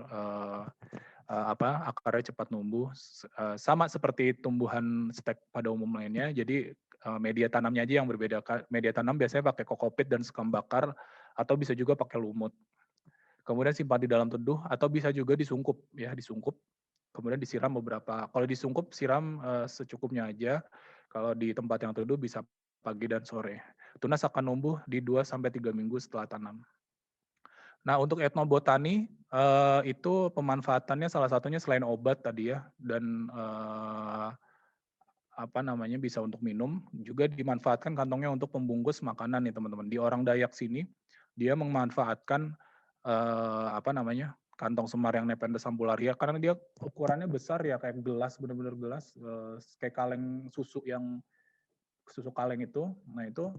akarnya cepat numbuh. Sama seperti tumbuhan stek pada umum lainnya. Jadi media tanamnya aja yang berbeda. Media tanam biasanya pakai kokopit dan sekam bakar, atau bisa juga pakai lumut. Kemudian simpan di dalam teduh, atau bisa juga disungkup ya, kemudian disiram beberapa. Kalau disungkup siram secukupnya aja. Kalau di tempat yang teduh bisa pagi dan sore. Tunas akan numbuh di 2-3 minggu setelah tanam. Nah, untuk etnobotani itu pemanfaatannya salah satunya selain obat tadi ya, dan bisa untuk minum, juga dimanfaatkan kantongnya untuk pembungkus makanan nih teman-teman. Di orang Dayak sini dia memanfaatkan kantong semar yang Nepenthes ampullaria karena dia ukurannya besar ya, kayak gelas, benar-benar gelas, kayak kaleng susu kaleng itu. Nah itu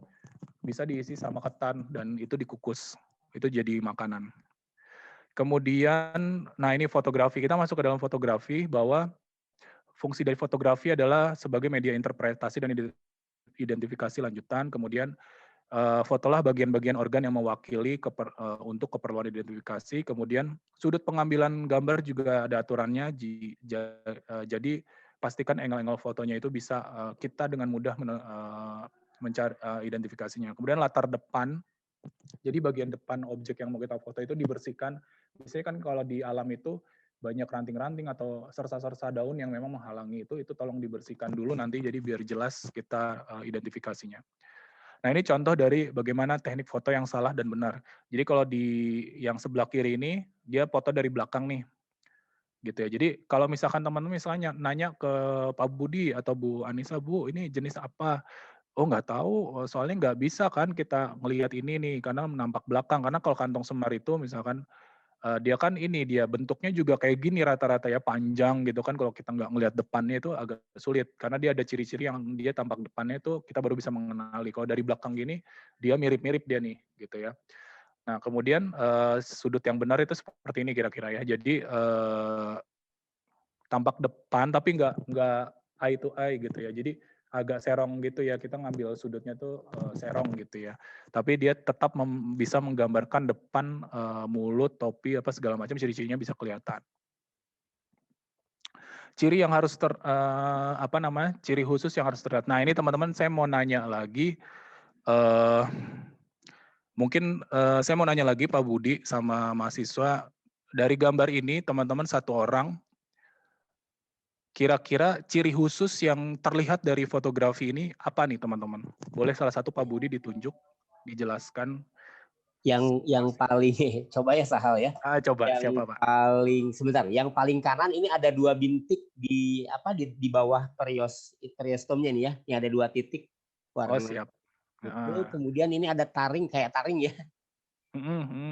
bisa diisi sama ketan dan itu dikukus, itu jadi makanan. Kemudian, nah ini fotografi, kita masuk ke dalam fotografi, bahwa fungsi dari fotografi adalah sebagai media interpretasi dan identifikasi lanjutan. Kemudian fotolah bagian-bagian organ yang mewakili untuk keperluan identifikasi. Kemudian sudut pengambilan gambar juga ada aturannya. Jadi pastikan angle-angle fotonya itu bisa kita dengan mudah mencari identifikasinya. Kemudian latar depan. Jadi bagian depan objek yang mau kita foto itu dibersihkan. Biasanya kan kalau di alam itu banyak ranting-ranting atau sersa-sersa daun yang memang menghalangi itu tolong dibersihkan dulu nanti, jadi biar jelas kita identifikasinya. Nah ini contoh dari bagaimana teknik foto yang salah dan benar. Jadi kalau di yang sebelah kiri ini, dia foto dari belakang nih. Gitu ya. Jadi kalau misalkan teman-teman misalnya nanya ke Pak Budi atau Bu Anissa, Bu ini jenis apa? Oh nggak tahu, soalnya nggak bisa kan kita ngelihat ini nih, karena nampak belakang. Karena kalau kantong semar itu misalkan, dia kan dia bentuknya juga kayak gini rata-rata ya, panjang gitu kan, kalau kita nggak ngelihat depannya itu agak sulit. Karena dia ada ciri-ciri yang dia tampak depannya itu kita baru bisa mengenali. Kalau dari belakang gini, dia mirip-mirip dia nih, gitu ya. Nah kemudian sudut yang benar itu seperti ini kira-kira ya. Jadi tampak depan tapi nggak eye to eye gitu ya. Jadi agak serong gitu ya, kita ngambil sudutnya tuh serong gitu ya. Tapi dia tetap bisa menggambarkan depan, mulut, topi, segala macam, ciri-cirinya bisa kelihatan. Ciri yang harus ciri khusus yang harus terlihat. Nah ini teman-teman saya mau nanya lagi, mungkin saya mau nanya lagi Pak Budi sama mahasiswa, dari gambar ini teman-teman satu orang, kira-kira ciri khusus yang terlihat dari fotografi ini apa nih teman-teman? Boleh salah satu Pak Budi ditunjuk, dijelaskan. Yang paling coba ya Sahal ya. Coba yang siapa Pak? Yang paling kanan ini ada 2 bintik di bawah periostomnya nih ya, yang ada 2 titik warna. Oh siap. Kemudian ini ada taring, kayak taring ya.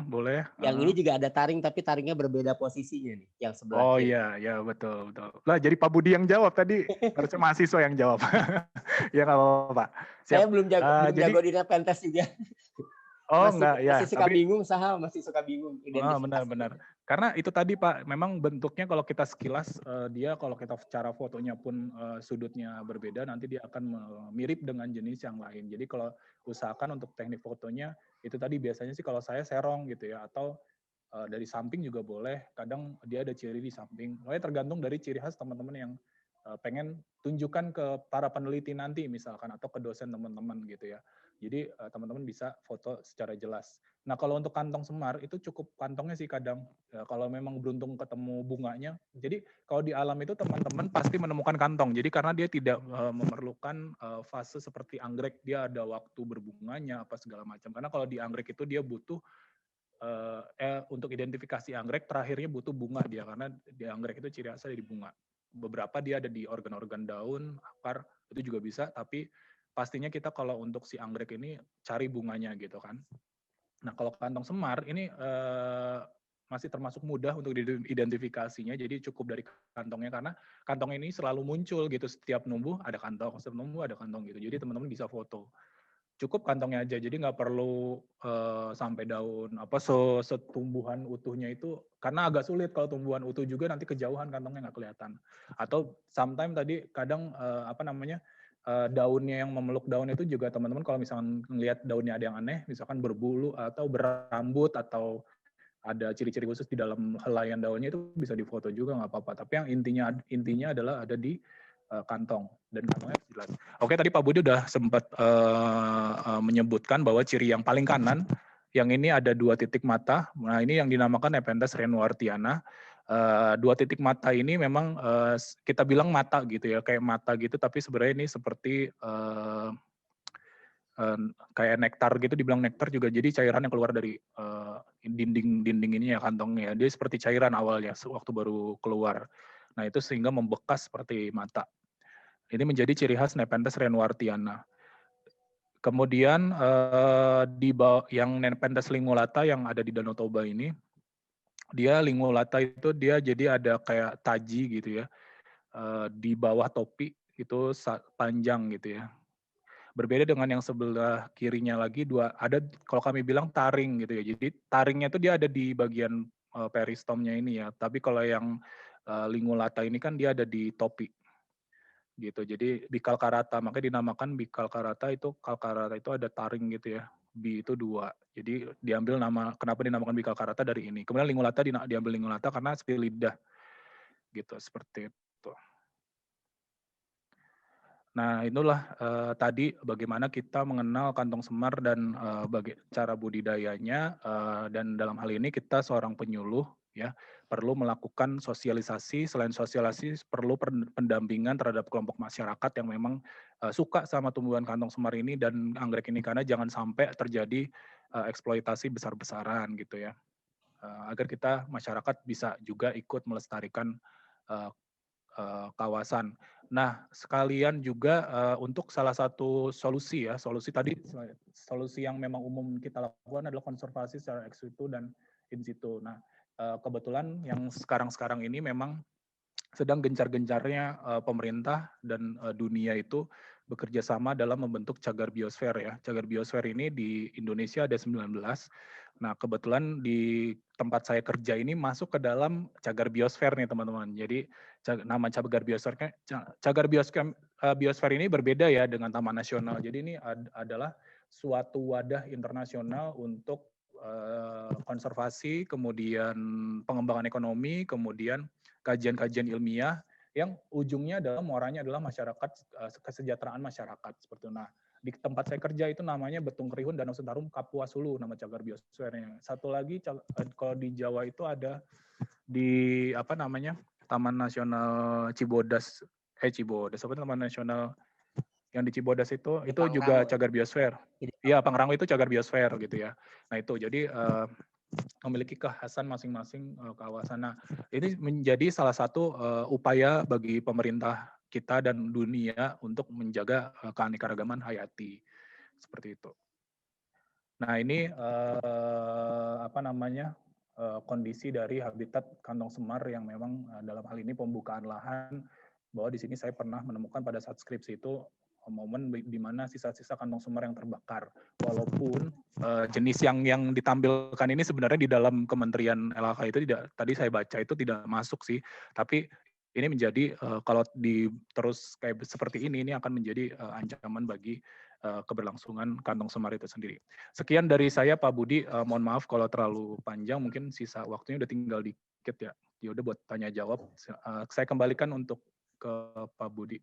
Boleh. Yang ini juga ada taring, tapi taringnya berbeda posisinya nih, yang sebelah Oh kiri. iya, betul. Lah jadi Pak Budi yang jawab tadi, harusnya mahasiswa yang jawab. Ya nggak apa-apa Pak. Saya belum jago di Nepenthes juga. Oh Masih enggak ya, masih suka tapi bingung masih suka bingung benar-benar. identifikasinya. Karena itu tadi Pak, memang bentuknya kalau kita sekilas dia kalau kita secara fotonya pun sudutnya berbeda, nanti dia akan mirip dengan jenis yang lain. Jadi kalau usahakan untuk teknik fotonya itu tadi biasanya sih kalau saya serong gitu ya, atau dari samping juga boleh. Kadang dia ada ciri di samping. Pokoknya tergantung dari ciri khas teman-teman yang pengen tunjukkan ke para peneliti nanti misalkan atau ke dosen teman-teman gitu ya. Jadi teman-teman bisa foto secara jelas. Nah kalau untuk kantong semar itu cukup kantongnya sih kadang. Ya, kalau memang beruntung ketemu bunganya. Jadi kalau di alam itu teman-teman pasti menemukan kantong. Jadi karena dia tidak memerlukan fase seperti anggrek, dia ada waktu berbunganya apa segala macam. Karena kalau di anggrek itu dia butuh untuk identifikasi anggrek terakhirnya butuh bunga dia, karena di anggrek itu ciri khasnya di bunga. Beberapa dia ada di organ-organ daun, akar, itu juga bisa, tapi pastinya kita kalau untuk si anggrek ini cari bunganya gitu kan. Nah kalau kantong semar ini masih termasuk mudah untuk identifikasinya, jadi cukup dari kantongnya, karena kantong ini selalu muncul gitu, setiap numbuh ada kantong, setiap numbuh ada kantong gitu, jadi teman-teman bisa foto. Cukup kantongnya aja, jadi nggak perlu sampai daun apa setumbuhan utuhnya itu, karena agak sulit kalau tumbuhan utuh juga nanti kejauhan kantongnya nggak kelihatan. Atau sometimes tadi kadang daunnya yang memeluk daun itu juga teman-teman kalau misalkan ngelihat daunnya ada yang aneh, misalkan berbulu atau berambut atau ada ciri-ciri khusus di dalam helaian daunnya itu bisa difoto juga nggak apa-apa. Tapi yang intinya adalah ada di kantong dan kantongnya jelas. Oke, tadi Pak Budi udah sempat menyebutkan bahwa ciri yang paling kanan, yang ini ada 2 titik mata. Nah ini yang dinamakan Nepenthes renuartiana. 2 titik mata ini memang kita bilang mata gitu ya, kayak mata gitu, tapi sebenarnya ini seperti kayak nektar gitu, dibilang nektar juga jadi cairan yang keluar dari dinding ini ya kantongnya. Dia seperti cairan awalnya waktu baru keluar. Nah itu sehingga membekas seperti mata. Ini menjadi ciri khas Nepenthes renuartiana. Kemudian yang Nepenthes lingulata yang ada di Danau Toba ini, dia lingulata itu dia jadi ada kayak taji gitu ya, di bawah topi itu panjang gitu ya. Berbeda dengan yang sebelah kirinya lagi ada kalau kami bilang taring gitu ya. Jadi taringnya itu dia ada di bagian peristomnya ini ya. Tapi kalau yang lingulata ini kan dia ada di topi gitu. Jadi bikal karata, makanya dinamakan bikal karata, itu kalkarata itu ada taring gitu ya. Bi itu 2. Jadi diambil nama, kenapa dinamakan bikal karata dari ini. Kemudian lingulata diambil lingulata karena seperti lidah gitu, seperti itu. Nah, itulah tadi bagaimana kita mengenal kantong semar dan cara budidayanya, dan dalam hal ini kita seorang penyuluh ya, perlu melakukan sosialisasi, selain sosialisasi perlu pendampingan terhadap kelompok masyarakat yang memang suka sama tumbuhan kantong semar ini dan anggrek ini, karena jangan sampai terjadi eksploitasi besar-besaran gitu ya. Agar kita masyarakat bisa juga ikut melestarikan kawasan. Nah, sekalian juga untuk salah satu solusi ya, solusi yang memang umum kita lakukan adalah konservasi secara ex situ dan in situ. Nah, kebetulan yang sekarang-sekarang ini memang sedang gencar-gencarnya pemerintah dan dunia itu bekerja sama dalam membentuk cagar biosfer ya. Cagar biosfer ini di Indonesia ada 19. Nah, kebetulan di tempat saya kerja ini masuk ke dalam cagar biosfer nih teman-teman. Jadi nama cagar biosfer ini berbeda ya dengan Taman Nasional. Jadi ini adalah suatu wadah internasional untuk konservasi, kemudian pengembangan ekonomi, kemudian kajian-kajian ilmiah yang ujungnya adalah muaranya adalah masyarakat, kesejahteraan masyarakat seperti itu. Nah, di tempat saya kerja itu namanya Betung Kerihun Danau Sentarum Kapuas Hulu, nama cagar biosfernya. Satu lagi kalau di Jawa itu ada di apa namanya Taman Nasional Cibodas, apa Taman Nasional yang di Cibodas itu juga cagar biosfer. Iya, Pangrango itu cagar biosfer gitu ya. Nah itu jadi memiliki kekhasan masing-masing kawasan. Nah ini menjadi salah satu upaya bagi pemerintah kita dan dunia untuk menjaga keanekaragaman hayati seperti itu. Nah ini kondisi dari habitat kantong semar yang memang dalam hal ini pembukaan lahan, bahwa di sini saya pernah menemukan pada saat skripsi itu momen di mana sisa-sisa kantong semar yang terbakar. Walaupun jenis yang ditampilkan ini sebenarnya di dalam Kementerian LHK itu tidak, tadi saya baca itu tidak masuk sih, tapi ini menjadi kalau terus kayak seperti ini akan menjadi ancaman bagi keberlangsungan kantong semar itu sendiri. Sekian dari saya, Pak Budi. Mohon maaf kalau terlalu panjang, mungkin sisa waktunya udah tinggal dikit ya. Ya udah buat tanya jawab. Saya kembalikan untuk ke Pak Budi.